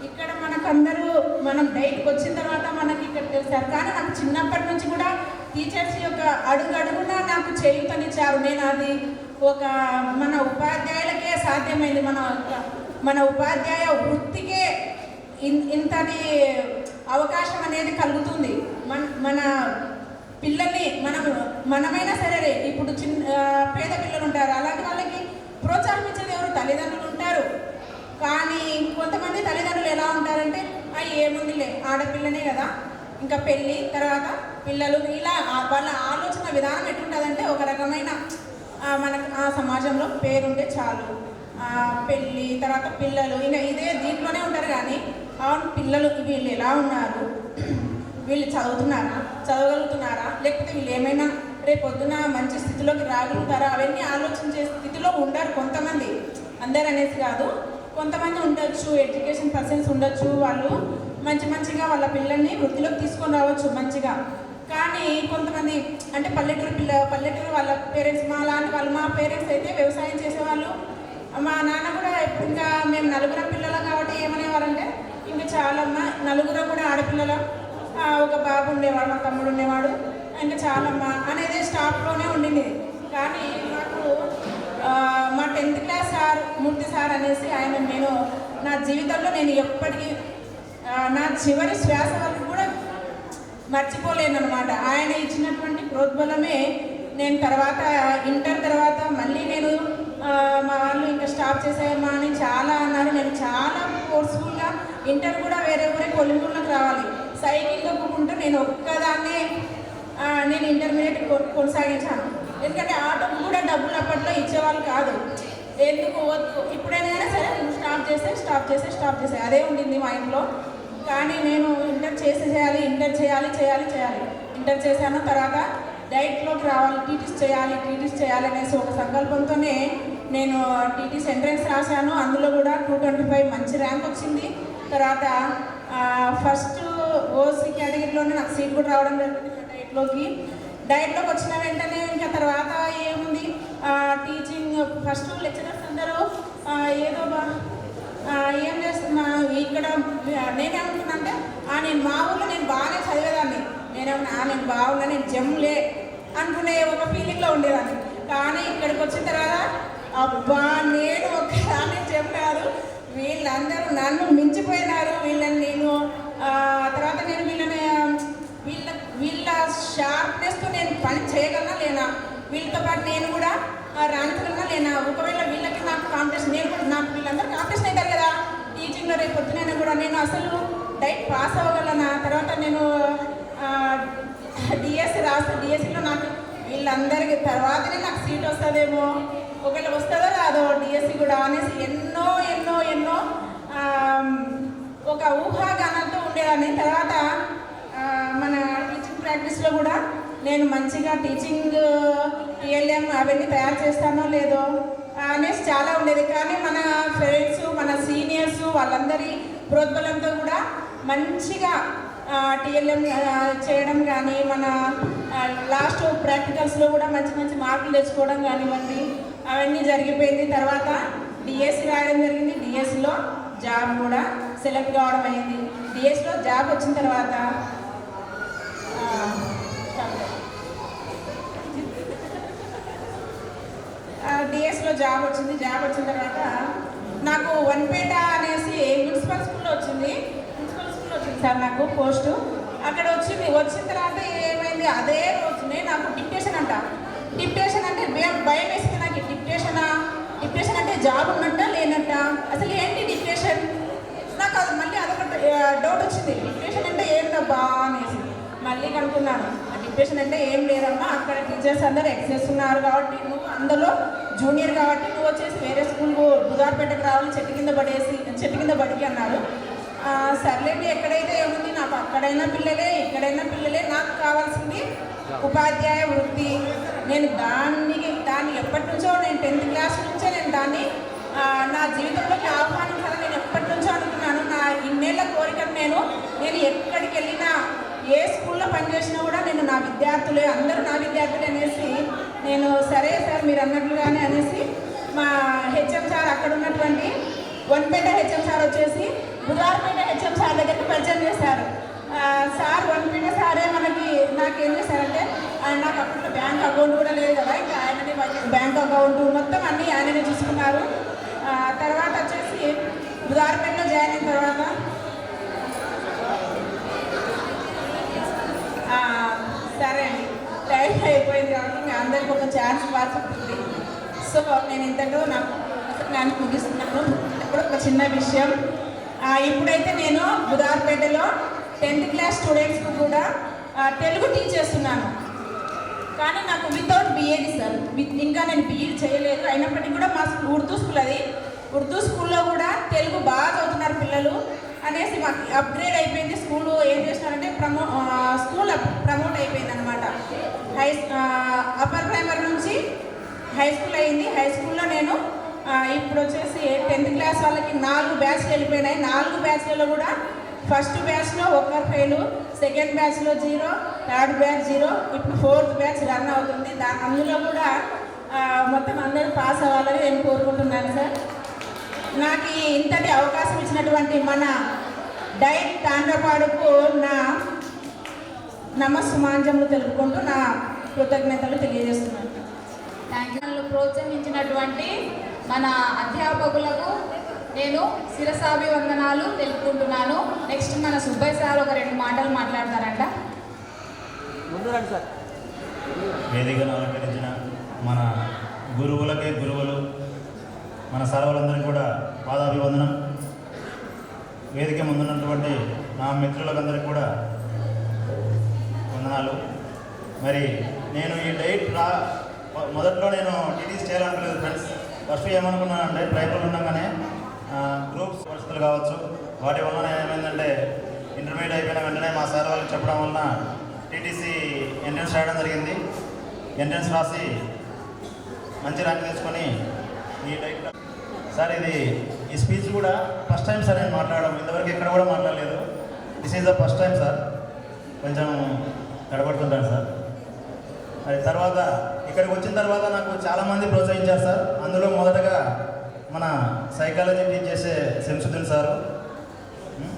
ఇక్కడ మనకందరూ మనం డైట్కి వచ్చిన తర్వాత మనకి ఇక్కడ తెలుస్తారు, కానీ నాకు చిన్నప్పటి నుంచి కూడా టీచర్స్ యొక్క అడుగడుగునా నాకు చేయూతనిచ్చారు. నేను అది మన ఉపాధ్యాయులకే సాధ్యమైంది, మన ఉపాధ్యాయ వృత్తికే ఇంతటి అవకాశం అనేది కలుగుతుంది. మన పిల్లల్ని మనమైనా సరే, ఇప్పుడు పేద పిల్లలు ఉంటారు, అలాంటి వాళ్ళకి ప్రోత్సాహం ఇచ్చేది ఎవరు? తల్లిదండ్రులు ఉంటారు. కానీ కొంతమంది తల్లిదండ్రులు ఎలా ఉంటారంటే, ఏముందిలే ఆడపిల్లనే కదా, ఇంకా పెళ్ళి తర్వాత పిల్లలు, ఇలా వాళ్ళ ఆలోచన విధానం ఎట్లుంటుందంటే, ఒక రకమైన మనకు ఆ సమాజంలో పేరుంటే చాలు, పెళ్ళి తర్వాత పిల్లలు ఇంకా ఇదే దీంట్లోనే ఉంటారు. కానీ పిల్లలు వీళ్ళు ఎలా ఉన్నారు, వీళ్ళు చదవగలుగుతున్నారా, లేకపోతే వీళ్ళు ఏమైనా రేపొద్దున మంచి స్థితిలోకి రాగలుగుతారా, అవన్నీ ఆలోచించే స్థితిలో ఉండరు కొంతమంది, అందరు అనేసి కాదు, కొంతమంది ఉండొచ్చు, ఎడ్యుకేషన్ పర్సన్స్ ఉండొచ్చు, వాళ్ళు మంచిగా వాళ్ళ పిల్లల్ని వృత్తిలోకి తీసుకొని రావచ్చు మంచిగా. కానీ కొంతమంది అంటే పల్లెటూరు వాళ్ళ పేరెంట్స్ మా పేరెంట్స్ అయితే వ్యవసాయం చేసేవాళ్ళు. మా నాన్న కూడా ఇంకా మేము నలుగురం పిల్లలు కాబట్టి ఏమనేవారంటే ఇంకా చాలమ్మ, నలుగురం కూడా ఆడపిల్లలు, ఒక బాబు ఉండేవాడు, మా తమ్ముడు ఉండేవాడు, ఇంకా చాలమ్మ అనేది స్టాప్లోనే ఉండింది. కానీ నాకు మా 10th క్లాస్ సార్, మూర్తి సార్ అనేసి నేను నా జీవితంలో నేను ఎప్పటికీ నా చివరి శ్వాస వరకు కూడా మర్చిపోలేను అనమాట. ఆయన ఇచ్చినటువంటి ప్రోద్బలమే నేను తర్వాత ఇంటర్ తర్వాత మళ్ళీ నేను మా వాళ్ళు ఇంకా స్టాప్ చేసాయమ్మా అని చాలా అన్నారు. నేను చాలా ఫోర్స్ఫుల్గా ఇంటర్ కూడా వేరే ఊరే కొలుమూరులోకి రావాలి, సైకిల్ తొక్కుకుంటూ నేను ఒక్కదాన్నే నేను ఇంటర్మీడియట్ కొనసాగించాను. ఎందుకంటే ఆటోకు కూడా డబ్బులు అప్పట్లో ఇచ్చేవాళ్ళు కాదు. ఎందుకు వద్దు, ఇప్పుడైనా సరే స్టాప్ చేసే అదే ఉండింది మా ఇంట్లో. కానీ నేను ఇంటర్ చేయాలి ఇంటర్ చేశాను. తర్వాత డైట్లోకి రావాలి, టీటీస్ చేయాలి అనేసి ఒక సంకల్పంతోనే నేను టీటీస్ ఎంట్రన్స్ రాశాను. అందులో కూడా 225 మంచి ర్యాంక్ వచ్చింది. తర్వాత ఫస్ట్ ఓసీ కేటగిరీలోనే నాకు సీట్ కూడా రావడం జరిగింది డైట్లోకి వచ్చిన వెంటనే. ఇంకా తర్వాత ఏముంది, టీచింగ్ ఫస్ట్ లెక్చరర్స్ అందరూ ఏదో ఏం చేస్తున్నా ఇక్కడ నేనేమనుకున్నా అంటే నేను మా ఊళ్ళో నేను బాగానే చదివేదాన్ని, నేను బాగున్నా, నేను జమ్లే అనుకునే ఒక ఫీలింగ్లో ఉండేదాన్ని. కానీ ఇక్కడికి వచ్చిన తర్వాత అబ్బా నేను ఒకసారి జమ్ కాదు, వీళ్ళందరూ నన్ను మించిపోయినారు. నేను తర్వాత నేను వీళ్ళ షార్ప్నెస్తో నేను పని చేయగలనా లేనా, వీళ్ళతో పాటు నేను కూడా రాణించగలనా లేనా, ఒకవేళ వీళ్ళకి నాకు కాంపిటీషన్, నాకు వీళ్ళందరూ కాంపిటీషన్ అవుతారు కదా టీచింగ్లో, రేపు పొద్దునైనా కూడా నేను అసలు డైట్ పాస్ అవ్వగలనా. తర్వాత నేను డిఎస్సి రాస్తే డిఎస్సిలో నాకు వీళ్ళందరికీ తర్వాతనే నాకు సీట్ వస్తుందేమో, ఒకవేళ వస్తుందో రాదో డిఎస్సి కూడా అనేసి ఎన్నో ఒక ఊహాగానంతో ఉండేదాన్ని. తర్వాత మన టీచింగ్ ప్రాక్టీస్లో కూడా నేను మంచిగా టీచింగ్ టీఎల్ఎం అవన్నీ తయారు చేస్తానో లేదో అనేసి చాలా ఉండేది. కానీ మన ఫ్రెండ్స్, మన సీనియర్స్ వాళ్ళందరి ప్రోద్బలంతో కూడా మంచిగా టీఎల్ఎం చేయడం కానీ, మన లాస్ట్ ప్రాక్టికల్స్లో కూడా మంచి మార్కులు తెచ్చుకోవడం కానివ్వండి, అవన్నీ జరిగిపోయింది. తర్వాత డిఎస్సి రాయడం జరిగింది. డిఎస్సిలో జాబ్ కూడా సెలెక్ట్ కావడం అయింది. డిఎస్సిలో జాబ్ వచ్చిన తర్వాత డిఎస్లో జాబ్ వచ్చింది తర్వాత నాకు వన్పేట అనేసి మున్సిపల్ స్కూల్లో వచ్చింది సార్ నాకు పోస్టు. అక్కడ వచ్చిన తర్వాత ఏమైంది, అదే రోజునే నాకు డిప్టేషన్ అంటే భయం వేసింది నాకు. డిప్టేషన్ అంటే జాబ్ ఉన్నట్ట లేనట్ట, అసలు ఏంటి డిప్టేషన్, నాకు అది మళ్ళీ అదొక డౌట్ వచ్చింది. డిప్టేషన్ అంటే ఏంటబ్బా అనేసి మళ్ళీ కనుక్కున్నాను. డిప్టేషన్ అంటే ఏం లేదమ్మా, అక్కడ టీచర్స్ అందరూ ఎక్సేస్తున్నారు కాబట్టి నువ్వు అందులో జూనియర్ కాబట్టి నువ్వు వచ్చేసి వేరే స్కూల్కు బుధార్పేటకు రావాలి, చెట్టు కింద బడికి అన్నారు. సర్లేండి, ఎక్కడైతే ఏముంది, నాకు అక్కడైనా పిల్లలే ఇక్కడైనా పిల్లలే, నాకు కావాల్సింది ఉపాధ్యాయ వృత్తి. నేను దాన్ని ఎప్పటి నుంచో, నేను 10th క్లాస్ నుంచే నేను దాన్ని నా జీవితంలోకి ఆహ్వానించాలని నేను ఎప్పటి నుంచో అనుకున్నాను. నా ఇన్నేళ్ల కోరికను నేను ఎక్కడికి వెళ్ళినా, ఏ స్కూల్లో పనిచేసినా కూడా నేను నా విద్యార్థులే, అందరూ నా విద్యార్థులే అనేసి నేను సరే సార్ మీరు అన్నట్లుగానే అనేసి మా హెచ్ఎం సార్, అక్కడ ఉన్నటువంటి వన్పేట హెచ్ఎం సార్ వచ్చేసి బుధార్పేట హెచ్ఎం సార్ దగ్గరికి పరిచయం చేశారు. సార్ వన్పేట సారే నాకేం చేశారంటే, నాకు అప్పట్లో బ్యాంక్ అకౌంట్ కూడా లేదు కదా, ఇంకా ఆయననే బ్యాంక్ అకౌంట్ మొత్తం అన్నీ ఆయననే చూసుకున్నారు. తర్వాత వచ్చేసి బుధార్పేటలో జాయిన్ అయిన తర్వాత సరే అండి, టైం అయిపోయింది కాబట్టి మీ అందరికీ ఒక ఛాన్స్ పాల్చుకుంటుంది. సో నేను ఇంతలో నాకు ముగిస్తున్నాను. ఇప్పుడు ఒక చిన్న విషయం, ఇప్పుడైతే నేను బుధార్పేటలో 10th క్లాస్ స్టూడెంట్స్కి కూడా తెలుగు టీచ్ చేస్తున్నాను. కానీ నాకు వితౌట్ బిఏడి సార్, ఇంకా నేను బిఈడి చేయలేదు. అయినప్పటికీ కూడా మా ఉర్దూ స్కూల్, అది ఉర్దూ స్కూల్లో కూడా తెలుగు బాగా చదువుతున్నారు పిల్లలు అనేసి మాకు అప్గ్రేడ్ అయిపోయింది. స్కూలు ఏం చేస్తున్నారంటే స్కూల్ ప్రమోట్ అయిపోయింది అనమాట. అప్పర్ ప్రైమరీ నుంచి హై స్కూల్ అయింది. హై స్కూల్లో నేను ఇప్పుడు వచ్చేసి 10th క్లాస్ వాళ్ళకి 4 బ్యాచ్లు వెళ్ళిపోయినాయి. 4 బ్యాచ్లలో కూడా ఫస్ట్ బ్యాచ్లో ఒకరు ఫెయిల్, సెకండ్ బ్యాచ్లో 0, థర్డ్ బ్యాచ్ 0, ఇప్పుడు 4th బ్యాచ్ రన్ అవుతుంది. అందులో కూడా మొత్తం అందరూ పాస్ అవ్వాలని నేను కోరుకుంటున్నాను సార్. నాకు ఇంతటి అవకాశం ఇచ్చినటువంటి మన డైట్ తాండ్రపాడుకు నా నమస్సుమాంజములు తెలుపుకుంటూ నా కృతజ్ఞతలు తెలియజేస్తున్నాను. Thank you. నన్ను ప్రోత్సహించినటువంటి మన అధ్యాపకులకు నేను శిరసాభివందనాలు తెలుపుకుంటున్నాను. నెక్స్ట్ మన సుబ్బయ్య సార్ ఒక 2 మాటలు మాట్లాడతారంట. వేదికను అలంకరించిన మన గురువులకే గురువులు, మన సర్వులందరికీ కూడా పాదాభివందనం. వేదిక ముందున్నటువంటి నా మిత్రులందరికీ కూడా వందనాలు. మరి నేను ఈ డైట్ మొదట్లో నేను టీటీసీ చేయాలనుకోలేదు ఫ్రెండ్స్. ఫస్ట్ ఏమనుకున్నానంటే ట్రైబల్ ఉండగానే గ్రూప్స్ పరిస్థితులు కావచ్చు, వాటి వలన ఏమైందంటే ఇంటర్మీడియట్ అయిపోయిన వెంటనే మా సార్ వాళ్ళకి చెప్పడం వలన టీటీసీ ఎంట్రన్స్ రాయడం జరిగింది. ఎంట్రన్స్ రాసి మంచి ర్యాంక్ తీసుకొని ఈ డైట్ సార్ ఈ స్పీచ్ కూడా ఫస్ట్ టైం సార్ నేను మాట్లాడడం, ఇంతవరకు ఎక్కడ కూడా మాట్లాడలేదు. This is the first time sir. కొంచెం గడపడుతుంటాను సార్. అది తర్వాత ఇక్కడికి వచ్చిన తర్వాత నాకు చాలామంది ప్రోత్సహించారు సార్. అందులో మొదటగా మన సైకాలజీ టీచ్ చేసే శంసుద్దీన్ సారు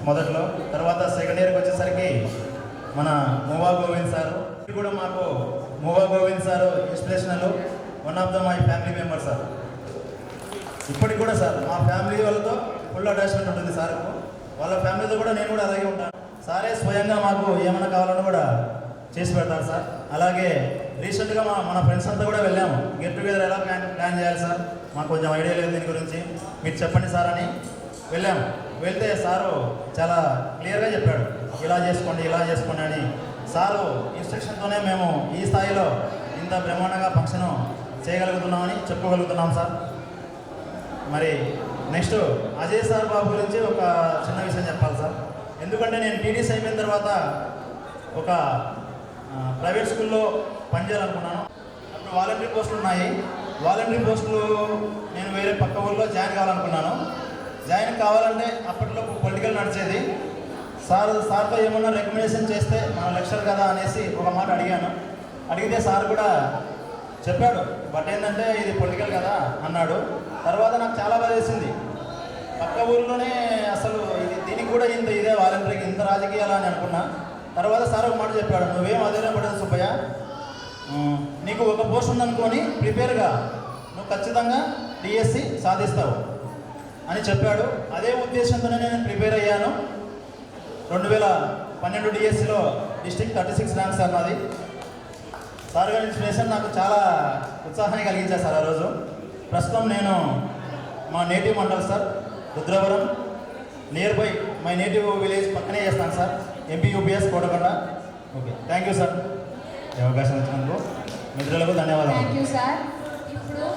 మొదట్లో, తర్వాత సెకండ్ ఇయర్కి వచ్చేసరికి మన మూవా గోవింద్ సారు. ఇది కూడా మాకు మూవా Govind sir inspirational, one of the my family member sir. ఇప్పటికి కూడా సార్ మా ఫ్యామిలీ వాళ్ళతో ఫుల్ అటాచ్మెంట్ ఉంటుంది సార్కు. వాళ్ళ ఫ్యామిలీతో కూడా నేను కూడా అలాగే ఉంటాను. సారే స్వయంగా మాకు ఏమైనా కావాలన్నా కూడా చేసి పెడతారు సార్. అలాగే రీసెంట్గా మన ఫ్రెండ్స్ అంతా కూడా వెళ్ళాము. గెట్ టుగెదర్ ఎలా ప్లాన్ చేయాలి సార్, మాకు కొంచెం ఐడియా లేదు దీని గురించి, మీరు చెప్పండి సార్ అని వెళ్ళాము. వెళ్తే సారు చాలా క్లియర్గా చెప్పాడు, ఇలా చేసుకోండి ఇలా చేసుకోండి అని. సారు ఇన్స్ట్రక్షన్తోనే మేము ఈ స్థాయిలో ఇంత బ్రహ్మాండంగా ఫంక్షన్ చేయగలుగుతున్నామని చెప్పుకోగలుగుతున్నాం సార్. మరి నెక్స్ట్ అజయ్ సార్ బాబు గురించి ఒక చిన్న విషయం చెప్పాలి సార్. ఎందుకంటే నేను టీటీసీ అయిపోయిన తర్వాత ఒక ప్రైవేట్ స్కూల్లో పనిచేయాలనుకున్నాను. అప్పుడు వాలంటరీ పోస్టులు ఉన్నాయి. వాలంటరీ పోస్టులు నేను వేరే పక్క ఊళ్ళో జాయిన్ కావాలనుకున్నాను. జాయిన్ కావాలంటే అప్పట్లో పొలిటికల్ నడిచేది. సార్తో ఏమన్నా రికమెండేషన్ చేస్తే మన లెక్చర్ కదా అనేసి ఒక మాట అడిగాను. అడిగితే సార్ కూడా చెప్పాడు, బట్ ఏంటంటే ఇది పొలిటికల్ కదా అన్నాడు. తర్వాత నాకు చాలా బాధ వేసింది. పక్క ఊరిలోనే అసలు దీనికి కూడా ఇదే వాలంటరీకి ఇంత రాజకీయాలు అని అనుకున్నా. తర్వాత సార్ ఒక మాట చెప్పాడు, నువ్వేం అదేనా పడదు సుబ్బయ్య, నీకు ఒక పోస్ట్ ఉందనుకొని ప్రిపేర్గా నువ్వు ఖచ్చితంగా డిఎస్సి సాధిస్తావు అని చెప్పాడు. అదే ఉద్దేశంతోనే నేను ప్రిపేర్ అయ్యాను. 2012 డిఎస్సిలో డిస్ట్రిక్ట్ 36 ర్యాంక్ సార్ నాది. సార్ గారి ఇన్స్పిరేషన్ నాకు చాలా ఉత్సాహాన్ని కలిగించారు సార్ ఆ రోజు. ప్రస్తుతం నేను మా native mandal sir Rudravaram, near by my native village పక్కనే చేస్తాను sir, MP UPS Kotakonda. Okay, thank you sir. ఈ అవకాశం ఇచ్చినందుకు మిత్రులకు ధన్యవాదాలు. Thank you sir. ఇప్పుడు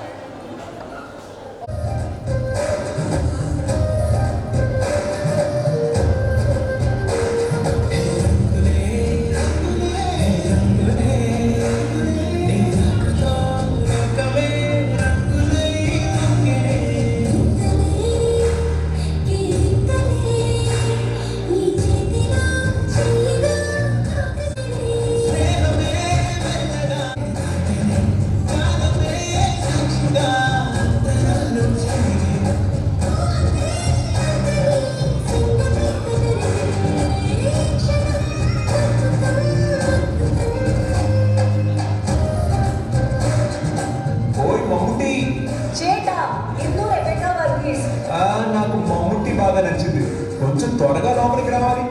నాకు మమ్ముట్టి బాగా నచ్చింది. కొంచెం త్వరగా లోపలికి రావాలి.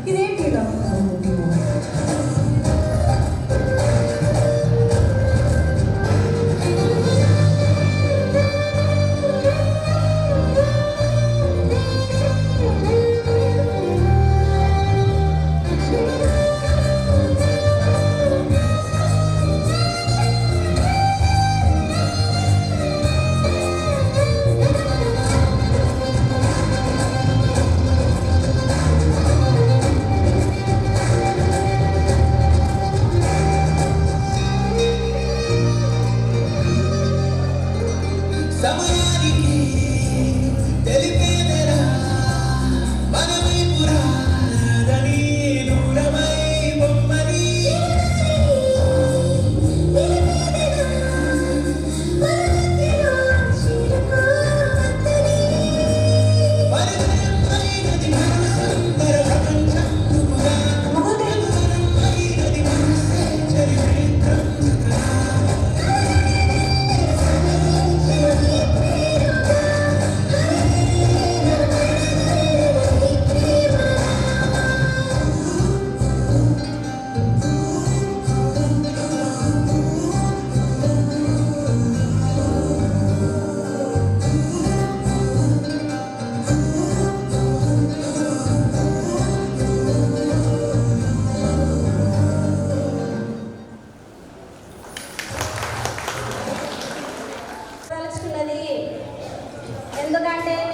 ఇదేంటి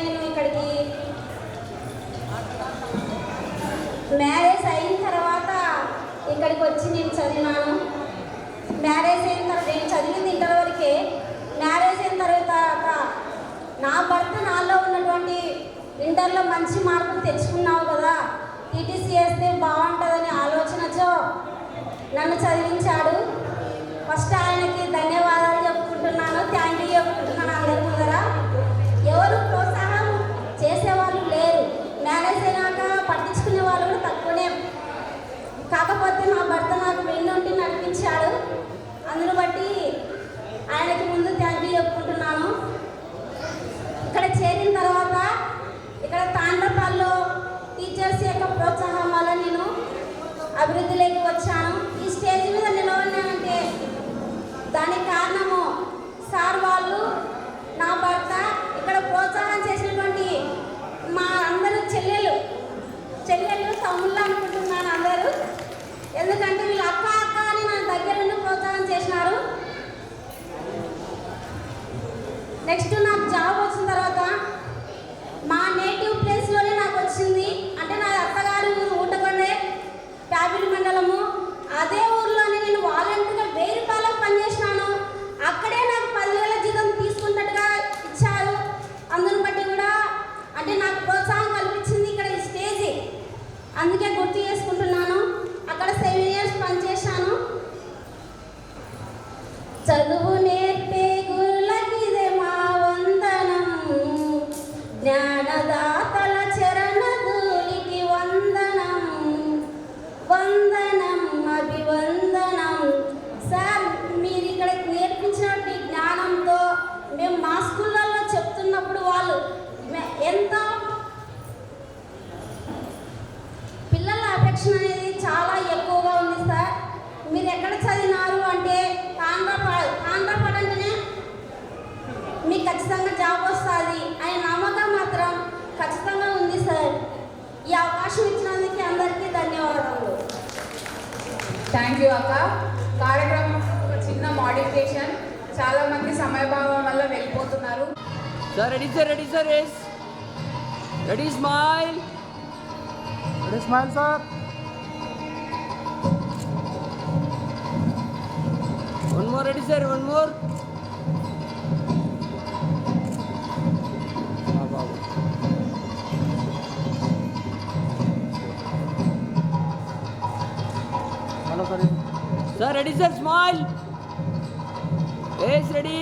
నేను ఇక్కడికి మ్యారేజ్ అయిన తర్వాత ఇక్కడికి వచ్చి నేను చదివినాను. మ్యారేజ్ అయిన తర్వాత నేను చదివింది ఇంటర్ వరకే. మ్యారేజ్ అయిన తర్వాత నా భర్త నాలో ఉన్నటువంటి ఇంటర్లో మంచి మార్కులు తెచ్చుకున్నావు కదా, టీటీసీ వేస్తే బాగుంటుందని ఆలోచనతో నన్ను చదివించాడు. ఫస్ట్ ఆయనకి ధన్యవాదాలు చెప్పుకుంటున్నాను, థ్యాంక్ యూ చెప్పుకుంటున్నాను అందరి ముందర. ఎవరు ప్రోత్సాహం చేసేవాళ్ళు లేరు, మ్యారేజ్ అయినాక పట్టించుకునే వాళ్ళు కూడా తక్కువనే. కాకపోతే మా భర్త నాకు వెన్నుండి నడిపించాడు, అందును బట్టి ఆయనకి ముందు థ్యాంక్ యూ చెప్పుకుంటున్నాను. ఇక్కడ చేరిన తర్వాత ఇక్కడ తాండ్రపల్లిలో టీచర్స్ యొక్క ప్రోత్సాహం వల్ల నేను అభివృద్ధిలోకి వచ్చాను. ఈ స్టేజ్ మీద నిలవన్నానంటే దానికి కారణము సార్ వాళ్ళు, నా భర్త, ఇక్కడ ప్రోత్సాహం చేసినటువంటి మా అందరూ చెల్లెలు తమ్ముళ్ళు అనుకుంటున్నాను అందరూ. ఎందుకంటే వీళ్ళు అక్క అని నా దగ్గర నుండి ప్రోత్సాహం చేసినారు. నెక్స్ట్ నాకు జాబ్ వచ్చిన తర్వాత మా నేటివ్ ప్లేస్లోనే నాకు వచ్చింది. అంటే నా అత్తగారు ఊరు ఊటకొండే, ప్యాపిలి మండలము. అదే ఊర్లోనే నేను వాలంటీర్గా 1000 రూపాయలకు పనిచేసినాను. అక్కడే నాకు 10,000 జీతం తీసుకున్నట్టుగా ఇచ్చారు. అందుని బట్టి కూడా అంటే నాకు ప్రోత్సాహం కల్పించింది ఇక్కడ ఈ స్టేజీ, అందుకే గుర్తు చేసుకుంటున్నాను. అక్కడ 7 years పనిచేశాను. చదువు నేర్పే గురులకిదే మా వందనం, జ్ఞానదాతల చరణధూళికి వందనం, వందనం అభివందనం. సార్ మీరు ఇక్కడ నేర్పించినటువంటి జ్ఞానంతో మేము మా స్కూళ్ళల్లో చెప్తున్నప్పుడు వాళ్ళు ఎంతో పిల్లల అపేక్ష అనేది చాలా ఎక్కువగా ఉంది సార్. మీరు ఎక్కడ చదివినారు అంటే తాండ్రపాడు అంటేనే మీకు ఖచ్చితంగా జాబ్ వస్తుంది అనే నమ్మకం మాత్రం ఖచ్చితంగా ఉంది సార్. ఈ అవకాశం ఇచ్చినందుకు అందరికీ ధన్యవాదాలు. థ్యాంక్ యూ అక్క. కార్యక్రమం ఒక చిన్న మోడిఫికేషన్, చాలామంది సమయభావం వల్ల వెళ్ళిపోతున్నారు. Sir ready sir, ready sir, ready smile, ready smile sir. One more ready sir, one more. Sir ready sir, smile, yes ready.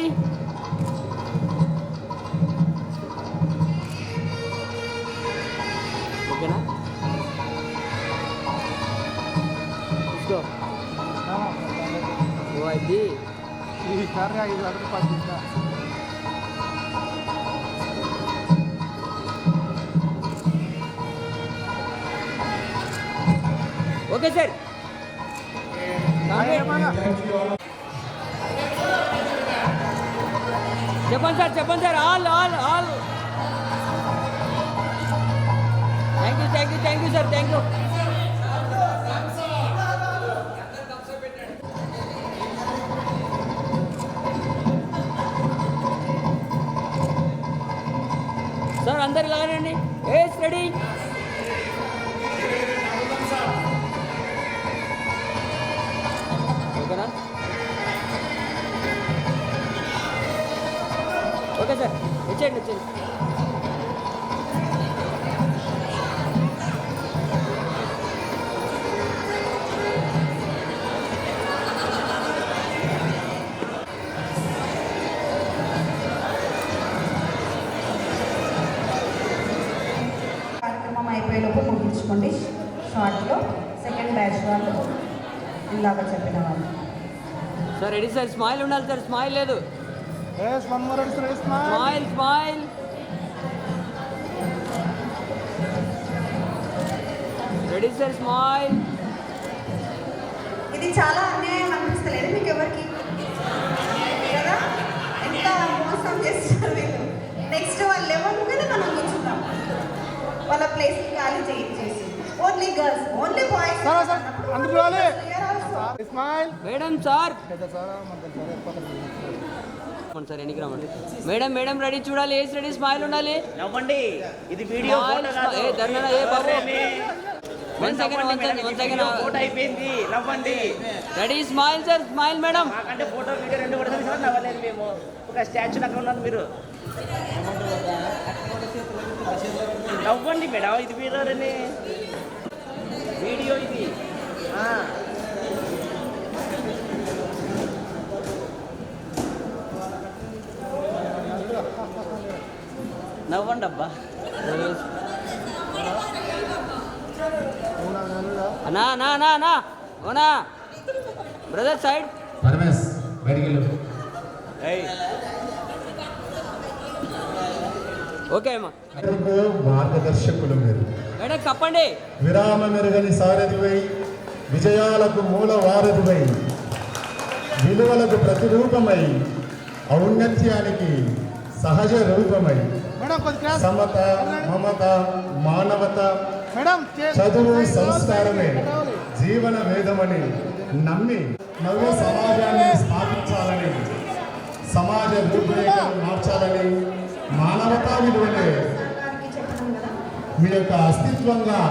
ఓకేనా? తీసుకో. ఓ అది ఓకే సార్. చెప్పండి సార్, చెప్పండి sir. All all all thank you, thank you, thank you sir, thank you. Sir అందరు ఇలాగనండి. Yes ready. ఓకేనా? ఓకే సార్, వచ్చేయండి వచ్చేయండి. కార్యక్రమం అయిపోయేలోపు ముగించుకోండి. షార్ట్లో సెకండ్ బ్యాచ్ వాళ్ళు ఇలాగ చెప్పిన వాళ్ళు. సార్ రెడీ సార్, స్మైల్ ఉండాలి సార్, స్మైల్ లేదు. Smile smile. Ready sir, smile. ఇది చాలా అన్యాయం అనిపిస్తలేదు మీకు ఎవరికి కదా? ఎంత మోసం చేస్తున్నారు వీళ్ళు. నెక్స్ట్ వాళ్ళు ఎవరు కదా మనం కూర్చుందాం, వాళ్ళ ప్లేస్ ఖాళీ చేసి only girls, only boys. Madam sir చెప్పండి సార్ ఎన్నికి రమ్మండి. మేడం మేడం రెడీ చూడాలి, ఏజ్ రెడీ, స్మైల్ ఉండాలి. నవ్వండి, ఇది వీడియో ఫోటో కాదు. ఏ ధర్నా ఏ బాబు, వన్ సెకండ్ ఫోటో అయిపోయింది, నవ్వండి. Ready, smile sir, smile madam. మాకంటే ఫోటో వీడియో రెండు కూడా సార్ నవ్వలేదు మేము. ఒక స్టాచ్యూ అక్కడ ఉన్నారు మీరు. నవ్వండి మేడం, ఇది వీడియోని వీడియో ఇది. నవ్వండి అబ్బా. అన్నా నా నా నా ఓనా బ్రదర్ సైడ్ పరమేశ్ బయటికి వెళ్ళు. ఓకే అమ్మా. మార్గదర్శకులు మీరు, మేడం కప్పండి. విరామ మెరుగని సారథివై, విజయాలకు మూల వారధివై, విలువలకు ప్రతిరూపమై, ఔన్నత్యానికి సహజ రూపమై, సమత మమత మానవత చదువు సంస్కారమే జీవన వేదమని నమ్మి నవ్య సమాజాన్ని స్థాపించాలని, సమాజ రూపురేఖలు మార్చాలని, మానవతా విలువలే మీ యొక్క అస్తిత్వంగా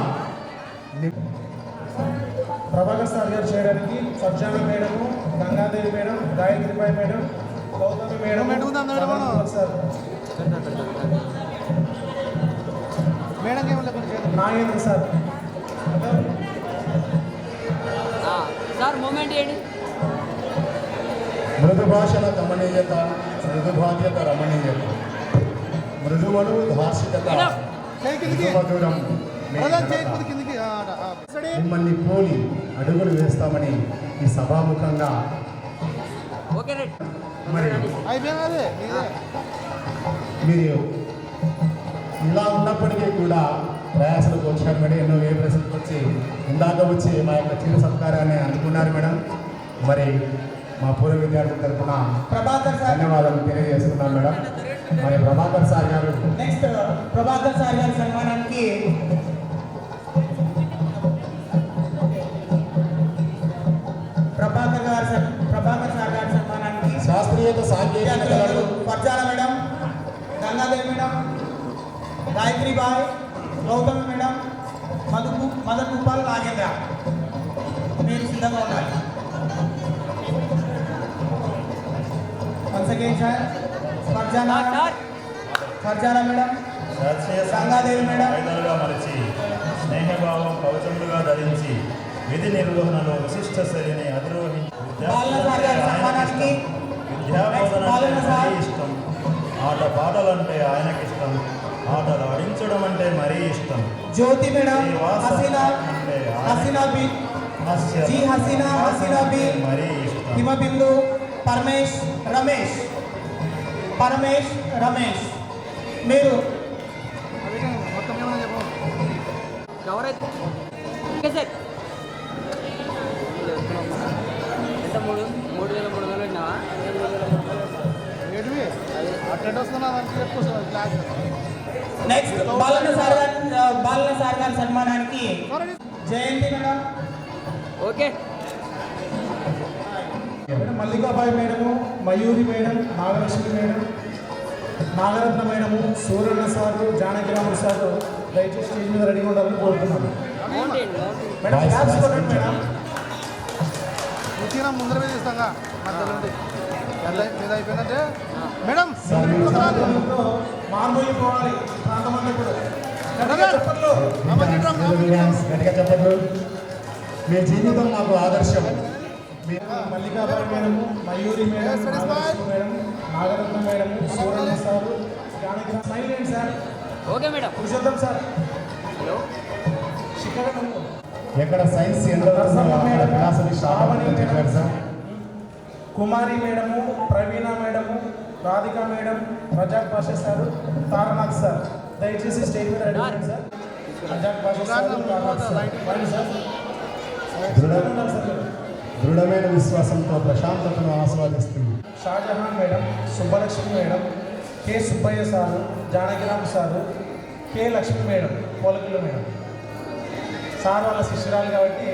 ప్రభాకర్ సార్ గారు చేయడానికి సజ్జాన madam, Gangadevi madam, Gayatribai madam, Gautami madam sir, Nagendra sir sir moment ఏంటి? మృదు భాషల గమనీయత, మృదు బాధ్యత రమణీయత, మృదుమను ధార్షికత, మధురం మిమ్మల్ని పోలి అడుగులు వేస్తామని ఈ సభాముఖంగా మరి మీరు ఇలా ఉన్నప్పటికీ కూడా ప్రయాసలకు వచ్చారు మేడం. ఎన్నో ఏ ప్రశ్నలకు వచ్చి ఇందాక వచ్చి మా యొక్క చిరు సత్కారాన్ని అందుకున్నారు మేడం. మరి మా పూర్వ విద్యార్థుల తరఫున ప్రభాకర్ సార్ ధన్యవాదాలు తెలియజేస్తున్నాను మేడం. మరి ప్రభాకర్ సార్ గారు నెక్స్ట్ ప్రభాకర్ సార్ గారి సన్మానానికి ప్రభాకర్ సార్ గారి సన్మానానికి శాస్త్రీయత సాంకేతికతలు పర్జాల madam, Gangadevi madam, Gayatribai, Gautami madam, Madan Gopal, Nagendra మీరు సిద్ధంగా ఉండాలి. ఫర్జానా మేడం, గంగాదేవి మేడం, మలిచి స్నేహభావం కవచములుగా ధరించి విధి నిర్వహణలో విశిష్ట శైలిని అధిరోహించి విద్యాబోధన ఇష్టం, ఆట పాటలంటే ఆయనకిష్టం, ఆటలు ఆడించడం అంటే మరీ ఇష్టం. జ్యోతి మేడం, మరీ ఇష్టం. హిమబిందు, పరమేష్ రమేష్ మీరు ఎవరైతే ఓకే సార్. ఎంత 3,300 పెట్టినావా? నెక్స్ట్ బాలన్న సార్ గారి సన్మానానికి Jayanti madam. Okay Mallikabai madam, Mayuri madam, Nagalakshmi madam, Nagaratna madam, Suryanna sir, Janakiramudu sir దయచేసి స్టేజ్ మీద రెడీగా ఉండాలని కోరుతున్నాను. మేడం క్లాప్స్ కొట్టండి మేడం. ముందర మీద ఇస్తాగా అయిపోయిందంటే మేడం మార్మోయిపోవాలి ప్రాంతమంతా కూడా గట్టిగా చెప్పండి. మీ జీవితం మాకు ఆదర్శం. Mallikabai madam, Mayuri madam, madam, Nagaratna madam, Suranna sir, Janaki smile ఏంటి sir. Okay madam. Purushottam sir. Hello ఎక్కడ సైన్స్ చెప్పారు sir. Kumari madam, Praveena madam, Radhika madam, Razak Pasha sir, Taranath sir దయచేసి స్టేజ్ మీద రెడీ చేయండి సార్. రజాక్ పాషా సార్, దృఢమైన విశ్వాసంతో ప్రశాంతతను ఆస్వాదిస్తుంది. Shahjahan madam, Subbalakshmi madam, K Subbaiah sir, Janakiram sir, K Lakshmi madam, Polakula madam sir వాళ్ళ శిష్యురాలు కాబట్టి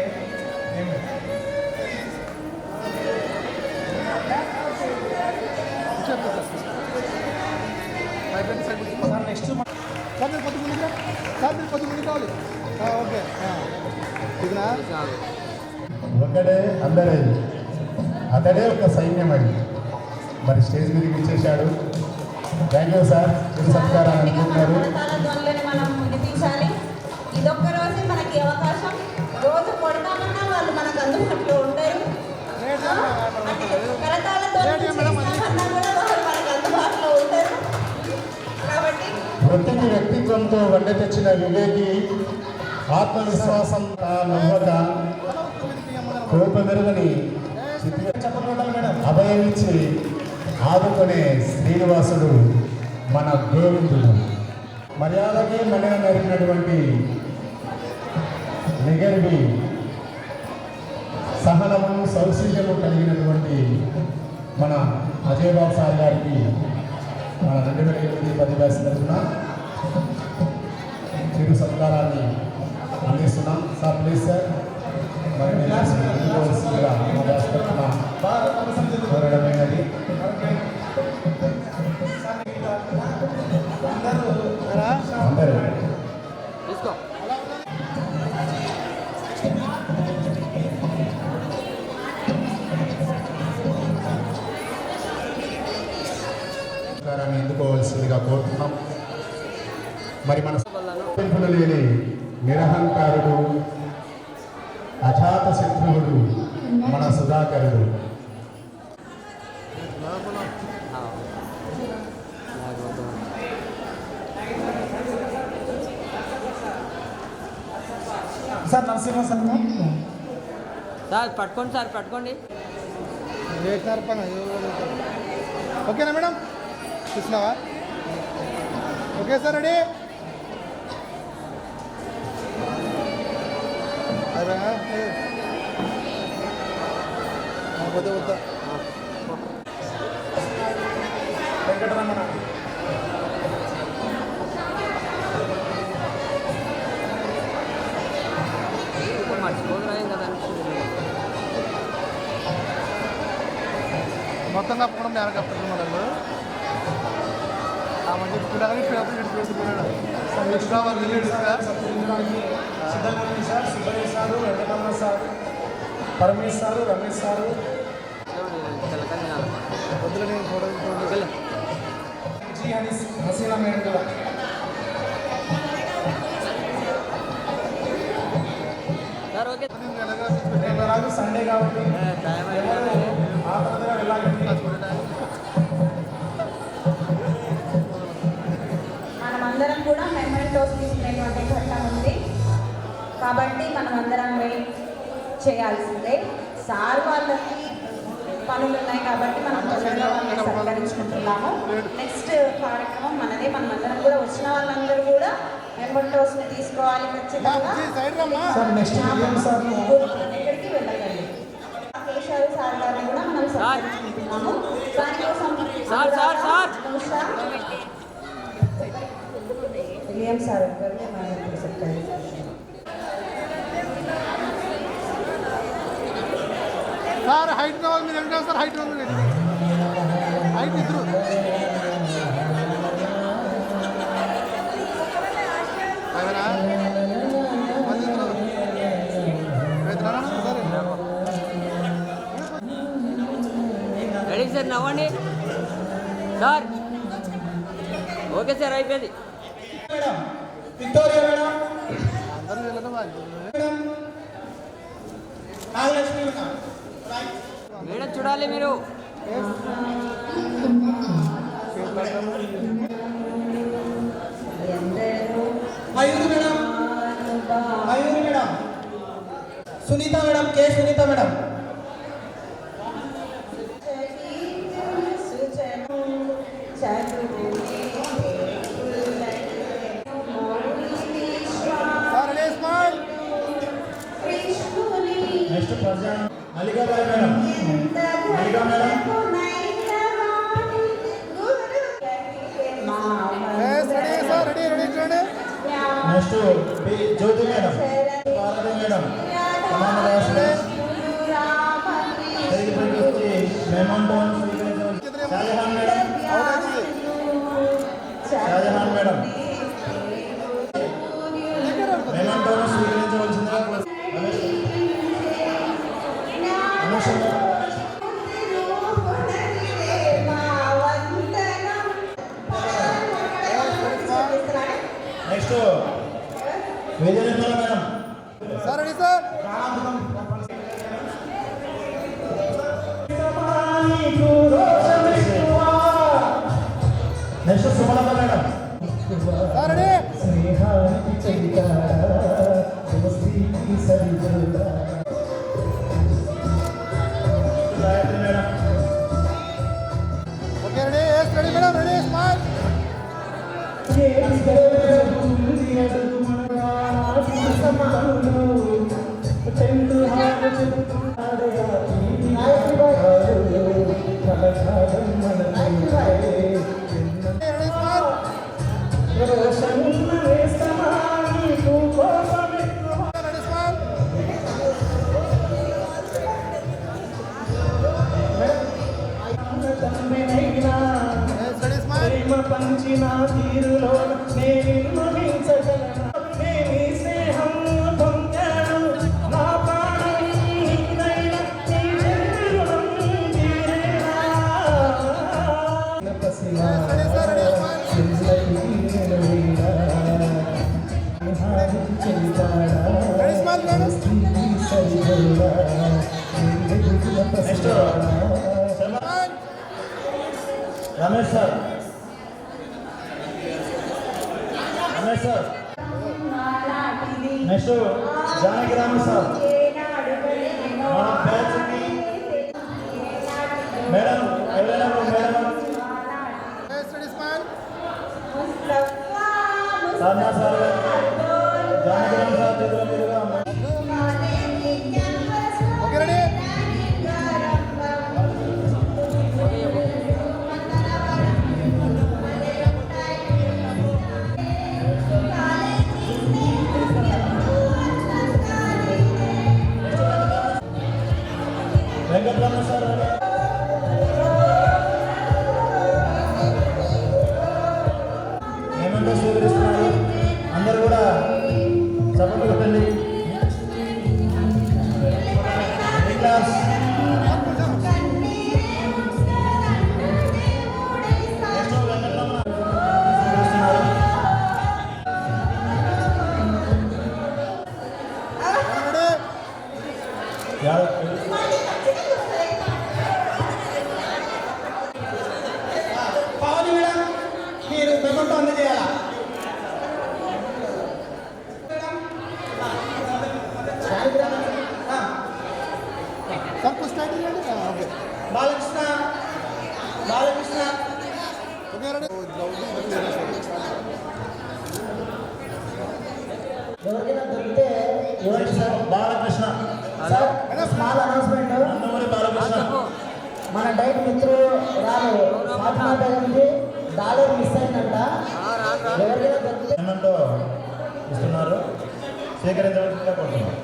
సార్ నెక్స్ట్ సార్ మీరు కొద్ది ముందుకు సార్ మీరు కొద్ది ముందుకు కావాలి ఓకే ఇదినా ఒకడే అందరే అతడే ఒక సైన్యం అది మరి స్టేజ్ మీదకి ఇచ్చేశాడు. Thank you sir. సత్కారాలు అనుకుంటున్నారు. ధ్వనులని మనం వినిపించాలి. ఇదొక్క రోజే మనకి అవకాశం. రోజు కొడతామన్నా వాళ్ళు మనకు అందుబాటులో ఉండరు. కరతాళ ధ్వనులన్నా కూడా వాళ్ళు మనకు అందుబాటులో ఉండరు. కాబట్టి వృత్తికి వ్యక్తిత్వంతో వంట తెచ్చిన వివేకి ఆత్మవిశ్వాసం నమ్మక కోపమెరుగని అభయమిచ్చి ఆదుకునే శ్రీనివాసుడు మన గోవిందుడు. మర్యాదకి మర్యాద నేర్పినటువంటి నిగర్వి సహనము సౌశీల్యము కలిగినటువంటి మన అజయ్ బాబు సార్ గారికి మన 2008 10 బ్యాచ్ తరఫున చిరు సత్కారాన్ని అందిస్తున్నాం. సార్ ప్లీజ్ సార్ మరి మా బ్యాచ్ తరఫున కోరడమైనది. అందరూ ఎందుకోవాల్సిందిగా కోరుతున్నాం. మరి మన పెంపులు లేని నిరహంకారుడు అజాత శత్రువుడు మన సుధాకరుడు. సార్ నరసింహ సంఘం సార్ పట్టుకోండి సార్ పట్టుకోండి. ఓకేనా మేడం చూసినావా? ఓకే సార్ రెడీ పోతే వద్దా వెంకటరమణ మర్చిపోతున్నాయి కదా మొత్తం కప్పడం నేను కప్పుతున్నాడు ఆ మంచి పెట్టుకున్నాడు సిద్ధంగా sir, Subbaiah sir, Venkataramana sir, Paramesh sir, Ramesh sir, వద్దులు నేను ఫోటో జీ హసీనా మేడం కదా. సార్ ఓకే రేపు రాజు సండే కాబట్టి ఆ తర్వాత వెళ్ళాలి. మనమందరం కూడా మెమెంటోస్ తీసుకునేటువంటి ఘట్టం ఉంది కాబట్టి మనమందరం వెయిట్ చేయాల్సిందే. సార్ వాళ్ళకి పనులు ఉన్నాయి కాబట్టి మనం తొందరగా వాళ్ళని సహకరించుకుంటున్నాము. నెక్స్ట్ కార్యక్రమం మనదే. మనమందరం కూడా వచ్చిన వాళ్ళందరూ కూడా మెమెంటోస్ని తీసుకోవాలి ఖచ్చితంగా. సార్ నెక్స్ట్ సార్ ఎక్కడికి వెళ్ళకండి. కేశవ్ సార్ గారిని కూడా మనం సహకరించుకుంటున్నాము. దానికోసం విలియం సార్ గారిని మనం సత్కరించుకుంటున్నాము. సార్ హైట్ రావాలి మీరు ఎంత సార్ హైట్ రావాలి హైట్ ఇద్దరు రెడీ సార్ నవ్వండి సార్. ఓకే సార్ అయిపోయింది. విక్టోరియా మేడం, అందరూ వెళ్ళడం నాగలక్ష్మి మేడం చూడాలి మీరు. Mayuri madam, Mayuri madam, Sunitha madam, K Sunitha madam. Next present Mallikabai madam, Mallika madam, next Jyothi madam, Parvathi madam, Samana Das madam, memento స్వీకరించారు. Next Vijayanirmala madam. Sir ready sir. Next Sumalatha madam. Sir ready. Gayathri madam. Okay ready. Yes ready madam. Ready smile. Ready smile. Ready smile. Yes ready smile. పంచిన తీరులో నేను స్నేహం పొందాను నా ప్రాణం నీదైన నీ జన్మరుణం తీరేనా పసినా ready sir. Ready smile. Ready smile madam. Next Ramesh sir. Ramesh sir. Next Janaki Rama sir. మన బ్యాచ్కి మేడం ఎవరైనా madam yes ready smile. Sadhana sir Janaki Rama sir చేతుల మీదుగా okay ready. Venkataramana sir. Memento స్వీకరిస్తున్నారు. అందరూ కూడా చప్పట్లు కొట్టండి. క్లాస్ పావని మేడం మీరు మెమంటో అందజేయాలా? సార్ కుछ స్టార్ట్ చేయండి. Okay Balakrishna Balakrishna okay ready. ఎవరికైనా దొరికితే Balakrishna. Sir small announcement. Nandamuri Balakrishna. మన డైట్ మిత్రులు రాలు ఫాతిమా బేగంకి డాలర్ మిస్ అయిందంట. ఎవరికైనా దొరికితే ఏమంటో ఇస్తున్నారు. స్వీకరించవలసిందిగా కోరుతున్నాం.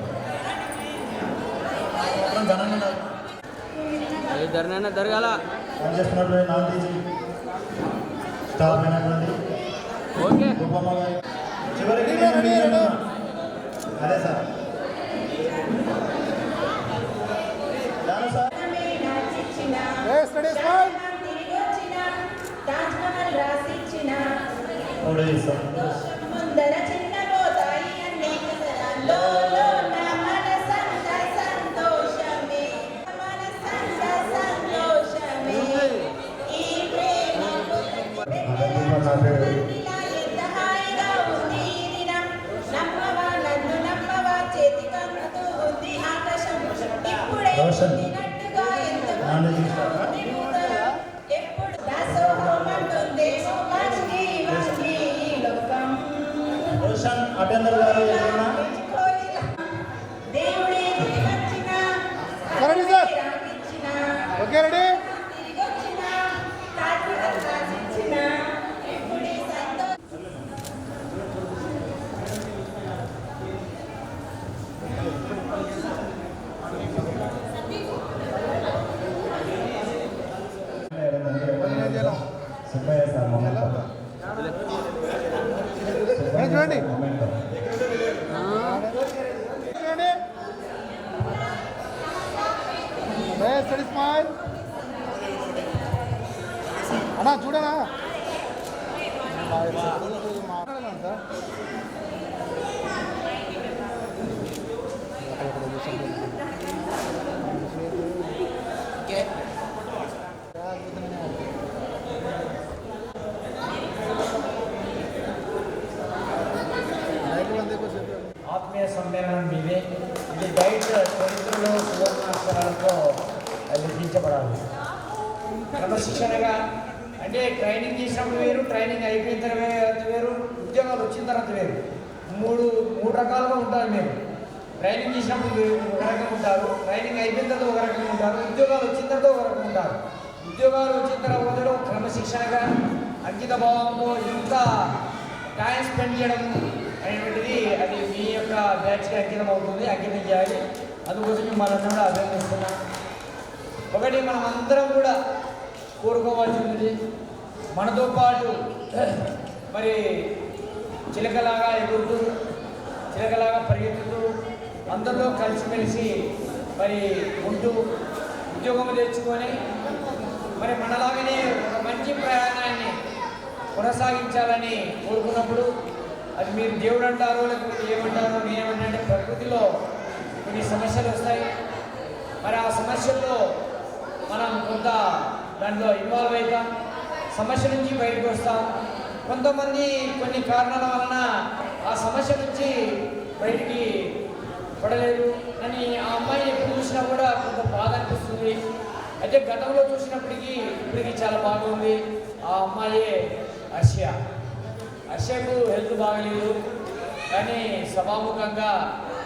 ఘనంగా జరగాల పనిచేస్తున్నటువంటి నాన్ టీచింగ్ స్టాఫ్ అయినటువంటి గొప్పమ్మ గారి చివరికి అదే సార్. Yes ready smile. ముందర చిన్న పోతాయి అన్ని కథలలో నా మనసంత సంతోషమే మనసంత సంతోషమే ఈ ప్రేమ ఎంత హాయిగా ఉంది ఈ దినం నమ్మవా నన్ను నమ్మవా చేతి కందుతూ ఉంది ఆకాశం ఇప్పుడే పుట్టినట్టుగా ఎప్పుడు దాసోహమంటుంది వాంగి వాంగి ఈ లోకం రోషన్ అటెండర్ గారు ఏదైనా దేవుడే వచ్చిన రెడీ సార్. Okay ready. తిరిగొచ్చిన తాటిగా సాధించిన ఎప్పుడే సంతోషం సుబ్బయ్య సార్ మొమెంటో. చూడండి మొమెంటో. చూడండి. Yes ready smile. అన్నా చూడనా సార్. ఆత్మీయ సమ్మేళనం మీదే. ఇది డైట్ చరిత్రలో సువర్ణాక్షరాలతో లిఖించబడాలి. క్రమశిక్షణగా అంటే ట్రైనింగ్ చేసినప్పుడు వేరు, ట్రైనింగ్ అయిపోయిన తర్వాత వేరు, ఉద్యోగాలు వచ్చిన తర్వాత వేరు. మూడు రకాలుగా ఉంటారు. మీరు ట్రైనింగ్ చేసినప్పుడు ఒక రకంగా ఉంటారు, ట్రైనింగ్ అయిపోయిన తర్వాత ఒక రకంగా ఉంటారు, ఉద్యోగాలు వచ్చిన తర్వాత ఒక రకంగా ఉంటారు. ఉద్యోగాలు వచ్చిన తర్వాత క్రమశిక్షణగా అంకిత భావంతో ఇంత టైం స్పెండ్ చేయడం అనేటువంటిది అది మీ యొక్క బ్యాచ్కి అంకితం అవుతుంది, అంకితం చేయాలి. అందుకోసం మిమ్మల్ని కూడా అభినందిస్తున్నాను. ఒకటి మనం అందరం కూడా కోరుకోవాల్సింది, మనతో పాటు మరి చిలకలాగా ఎగురుతూ, చిలకలాగా పరిగెత్తుతూ, అందరిలో కలిసిమెలిసి మరి ఉంటూ ఉద్యోగం తెచ్చుకొని మరి మనలాగానే ఒక మంచి ప్రయాణాన్ని కొనసాగించాలని కోరుకున్నప్పుడు అది మీరు దేవుడు అంటారో లేకపోతే ఏమంటారో నేనేమంటే ప్రకృతిలో కొన్ని సమస్యలు వస్తాయి. మరి ఆ సమస్యల్లో మనం కొంత దాంట్లో ఇన్వాల్వ్ అవుతాం, సమస్య నుంచి బయటకు వస్తాం. కొంతమంది కొన్ని కారణాల వలన ఆ సమస్య నుంచి బయటికి పడలేదు అని ఆ అమ్మాయిని ఎప్పుడు చూసినా కూడా కొంత బాధ అనిపిస్తుంది. అయితే గతంలో చూసినప్పటికీ ఇప్పటికీ చాలా బాగుంది. ఆ అమ్మాయే హర్షకు హెల్త్ బాగలేదు, కానీ సభాముఖంగా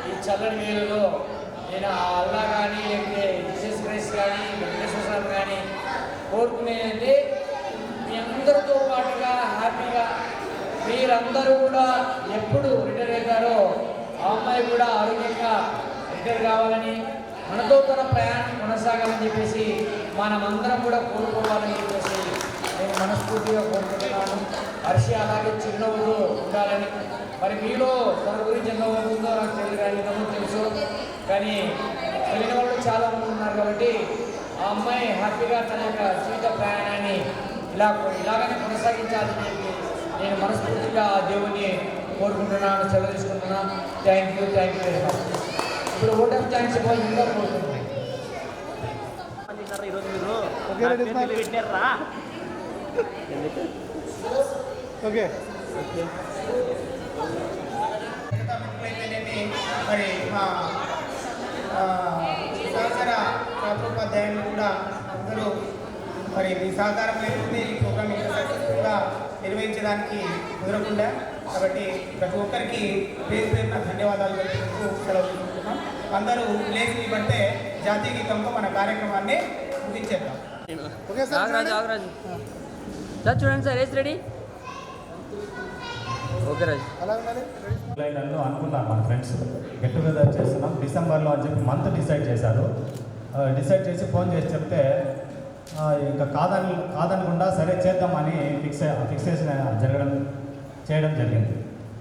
ఈ చల్లని వేళలో నేను ఆ అల్లా కానీ లేకపోతే జీసస్ క్రైస్ట్ కానీ వెంకటేశ్వర స్వామి కానీ కోరుకునేది మీ అందరితో పాటుగా హ్యాపీగా మీరందరూ కూడా ఎప్పుడు రిటైర్ అవుతారో ఆ అమ్మాయి కూడా ఆరోగ్యంగా రిటైర్ కావాలని, మనతో తన ప్రయాణం కొనసాగాలని చెప్పేసి మనమందరం కూడా కోరుకోవాలని చెప్పేసి నేను మనస్ఫూర్తిగా కోరుకుంటున్నాను. హర్షి అలాగే చిరునవ్వులు ఉండాలని. మరి మీలో తన గురించి ఎంత ఉందో నాకు తెలియదు, కానీ ఇంతకు తెలుసు, కానీ తెలియని వాళ్ళు చాలా మంది ఉన్నారు. కాబట్టి ఆ అమ్మాయి హ్యాపీగా తన యొక్క జీవిత ప్రయాణాన్ని ఇలాగనే కొనసాగించాలని చెప్పి నేను మనస్ఫూర్తిగా ఆ దేవుణ్ణి కోరుకుంటున్నాను, సెలవు తీసుకుంటున్నాను. Thank you very much. ఇప్పుడు ఓట్ ఆఫ్ థ్యాంక్స్ ఇవ్వాలి ఇంకా కోరుకుంటున్నాను. ఓకే మరి మా సహచర ఛాత్రోపాధ్యాయులు కూడా అందరూ మరి మీ సహకారం లేకపోతే ఈ ప్రోగ్రామ్ ఇంకా సక్సెస్ఫుల్గా నిర్వహించడానికి కుదరకుండా. కాబట్టి ప్రతి ఒక్కరికి పేరు పేరున ధన్యవాదాలు తెలుపుతూ సెలవు తీసుకుంటున్నాం. అందరూ లేచి పడితే జాతీయ గీతంతో మన కార్యక్రమాన్ని ముగించేద్దాం. ఓకే సార్, సార్ చూడండి సార్, ఏస్ రెడీ. ఓకే రాజు, అలా ఉండాలి. నన్ను అనుకున్నాను మన ఫ్రెండ్స్ గెట్ టుగెదర్ చేస్తున్నాం డిసెంబర్లో అని చెప్పి మంత్ డిసైడ్ చేశారు. డిసైడ్ చేసి ఫోన్ చేసి చెప్తే ఇంకా కాదనకుండా సరే చేద్దామని ఫిక్సేషన్ చేయడం జరిగింది.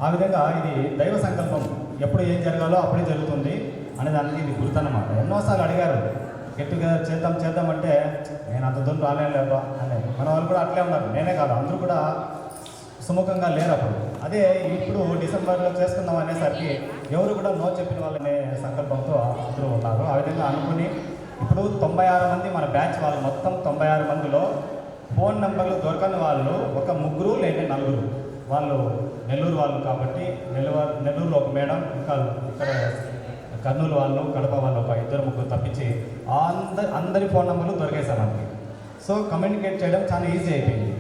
ఆ విధంగా ఇది దైవ సంకల్పం, ఎప్పుడు ఏం జరగాలో అప్పుడే జరుగుతుంది అనే దానికి ఇది గుర్తన్నమాట. ఎన్నోసార్లు అడిగారు గెట్ టుగెదర్ చేద్దాం అంటే నేను అంత దూరం రాలేనులేబా అని. మన వాళ్ళు కూడా అట్లే ఉన్నారు, నేనే కాదు అందరూ కూడా సుముఖంగా లేరు అప్పుడు. అదే ఇప్పుడు డిసెంబర్లో చేసుకుందాం అనేసరికి ఎవరు కూడా నో చెప్పిన వాళ్ళనే సంకల్పంతో అందరూ ఉన్నారు. ఆ విధంగా అనుకుని ఇప్పుడు 96 మంది మన బ్యాచ్ వాళ్ళు, మొత్తం 96 మందిలో ఫోన్ నెంబర్లు దొరకని వాళ్ళు ఒక 3 లేదా 4 వాళ్ళు నెల్లూరు వాళ్ళు. కాబట్టి నెల్లూరులో ఒక మేడం, ఇంకా ఇక్కడ కర్నూలు వాళ్ళు, కడప వాళ్ళు ఒక 2-3 తప్పించి అందరి ఫోన్ నెంబర్లు దొరికేసాం మనకి. సో కమ్యూనికేట్ చేయడం చాలా ఈజీ అయిపోయింది.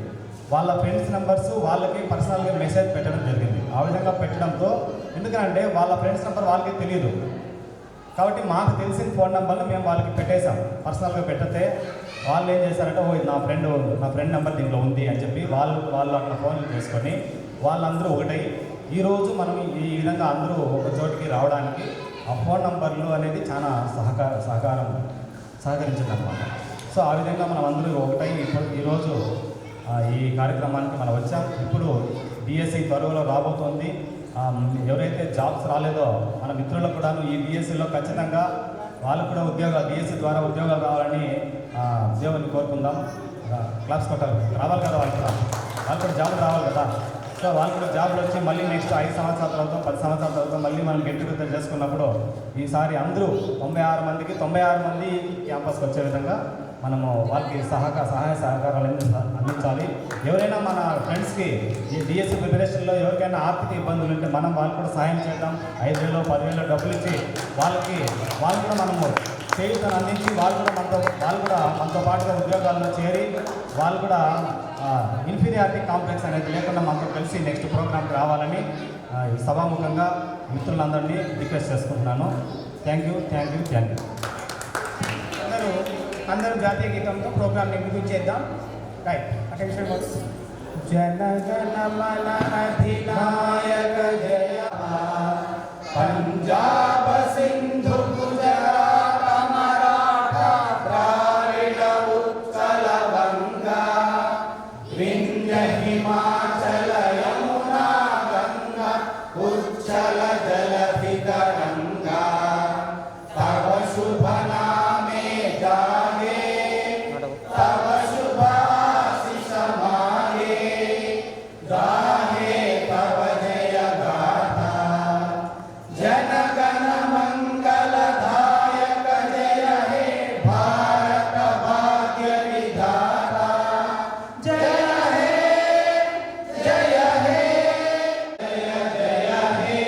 వాళ్ళ ఫ్రెండ్స్ నెంబర్స్ వాళ్ళకి పర్సనల్గా మెసేజ్ పెట్టడం జరిగింది. ఆ విధంగా పెట్టడంతో, ఎందుకంటే వాళ్ళ ఫ్రెండ్స్ నెంబర్ వాళ్ళకి తెలియదు కాబట్టి మాకు తెలిసిన ఫోన్ నెంబర్లు మేము వాళ్ళకి పెట్టేశాం. పర్సనల్గా పెట్టితే వాళ్ళు ఏం చేశారంటే ఇది నా ఫ్రెండ్ నెంబర్ దీంట్లో ఉంది అని చెప్పి వాళ్ళు అట్లా ఫోన్లు చేసుకొని వాళ్ళందరూ ఒకటై ఈరోజు మనం ఈ విధంగా అందరూ ఒక చోటికి రావడానికి ఆ ఫోన్ నంబర్లు అనేది చాలా సహకరించిందనమాట. సో ఆ విధంగా మనం అందరూ ఒకటై ఈరోజు ఈ కార్యక్రమానికి మనం వచ్చాం. ఇప్పుడు డిఎస్సి త్వరలో రాబోతోంది. ఎవరైతే జాబ్స్ రాలేదో మన మిత్రులకు కూడా ఈ డిఎస్సిలో ఖచ్చితంగా వాళ్ళకు కూడా ఉద్యోగాలు, డిఎస్సి ద్వారా ఉద్యోగాలు రావాలని దేవుని కోరుకుందాం. క్లాస్ కొట్టాలి, రావాలి కదా వాళ్ళు కూడా జాబులు రావాలి కదా. సో వాళ్ళు కూడా జాబులు వచ్చి మళ్ళీ నెక్స్ట్ 5 సంవత్సరాల తర్వాత 10 సంవత్సరాల తర్వాత మళ్ళీ మనం గెట్ టుగెదర్ చేసుకున్నప్పుడు ఈసారి అందరూ 96 మందికి 96 మంది క్యాంపస్కి వచ్చే విధంగా మనము వాళ్ళకి సహాయ సహకారాలు అందించాలి. ఎవరైనా మన ఫ్రెండ్స్కి ఈ డిఎస్సి ప్రిపరేషన్లో ఎవరికైనా ఆర్థిక ఇబ్బందులు ఉంటే మనం వాళ్ళకి కూడా సహాయం చేద్దాం. 5,000 10,000 డబ్బులు ఇచ్చి వాళ్ళు కూడా మనము చేయుతను అందించి వాళ్ళు కూడా మనతో పాటుగా ఉద్యోగాల్లో చేరి వాళ్ళు కూడా ఇన్ఫీరియారిటీ కాంప్లెక్స్ అనేది లేకుండా మనతో కలిసి నెక్స్ట్ ప్రోగ్రామ్కి రావాలని ఈ సభాముఖంగా మిత్రులందరినీ రిక్వెస్ట్ చేసుకుంటున్నాను. Thank you. అందరూ జాతీయ గీతంతో ప్రోగ్రామ్ని ముగించేద్దాం. Right, attention works. జనగణమన అధినాయక జయ పంజాబ సింధు గుజరాత మరాఠా ద్రావిడ ఉత్కల వంగా వింధ్య హిమాచల యమునా గంగా ఉచ్చల జలధి తరంగా తవ శుభ నామే జాగే తవ శుభ ఆశిష మాగే గాహే తవ జయ గాథా जनगण मंगलदायक जय हे भारत भाग्य विधाता जय हे जय हे जय जय हे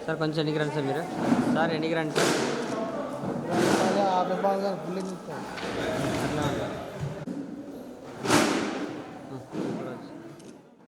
సార్ కొంచెం ఎన్నికి రండి సార్ మీరు సార్ ఎన్నికి రండి సార్ ఆ విభాగాలు ఫుల్ అట్లా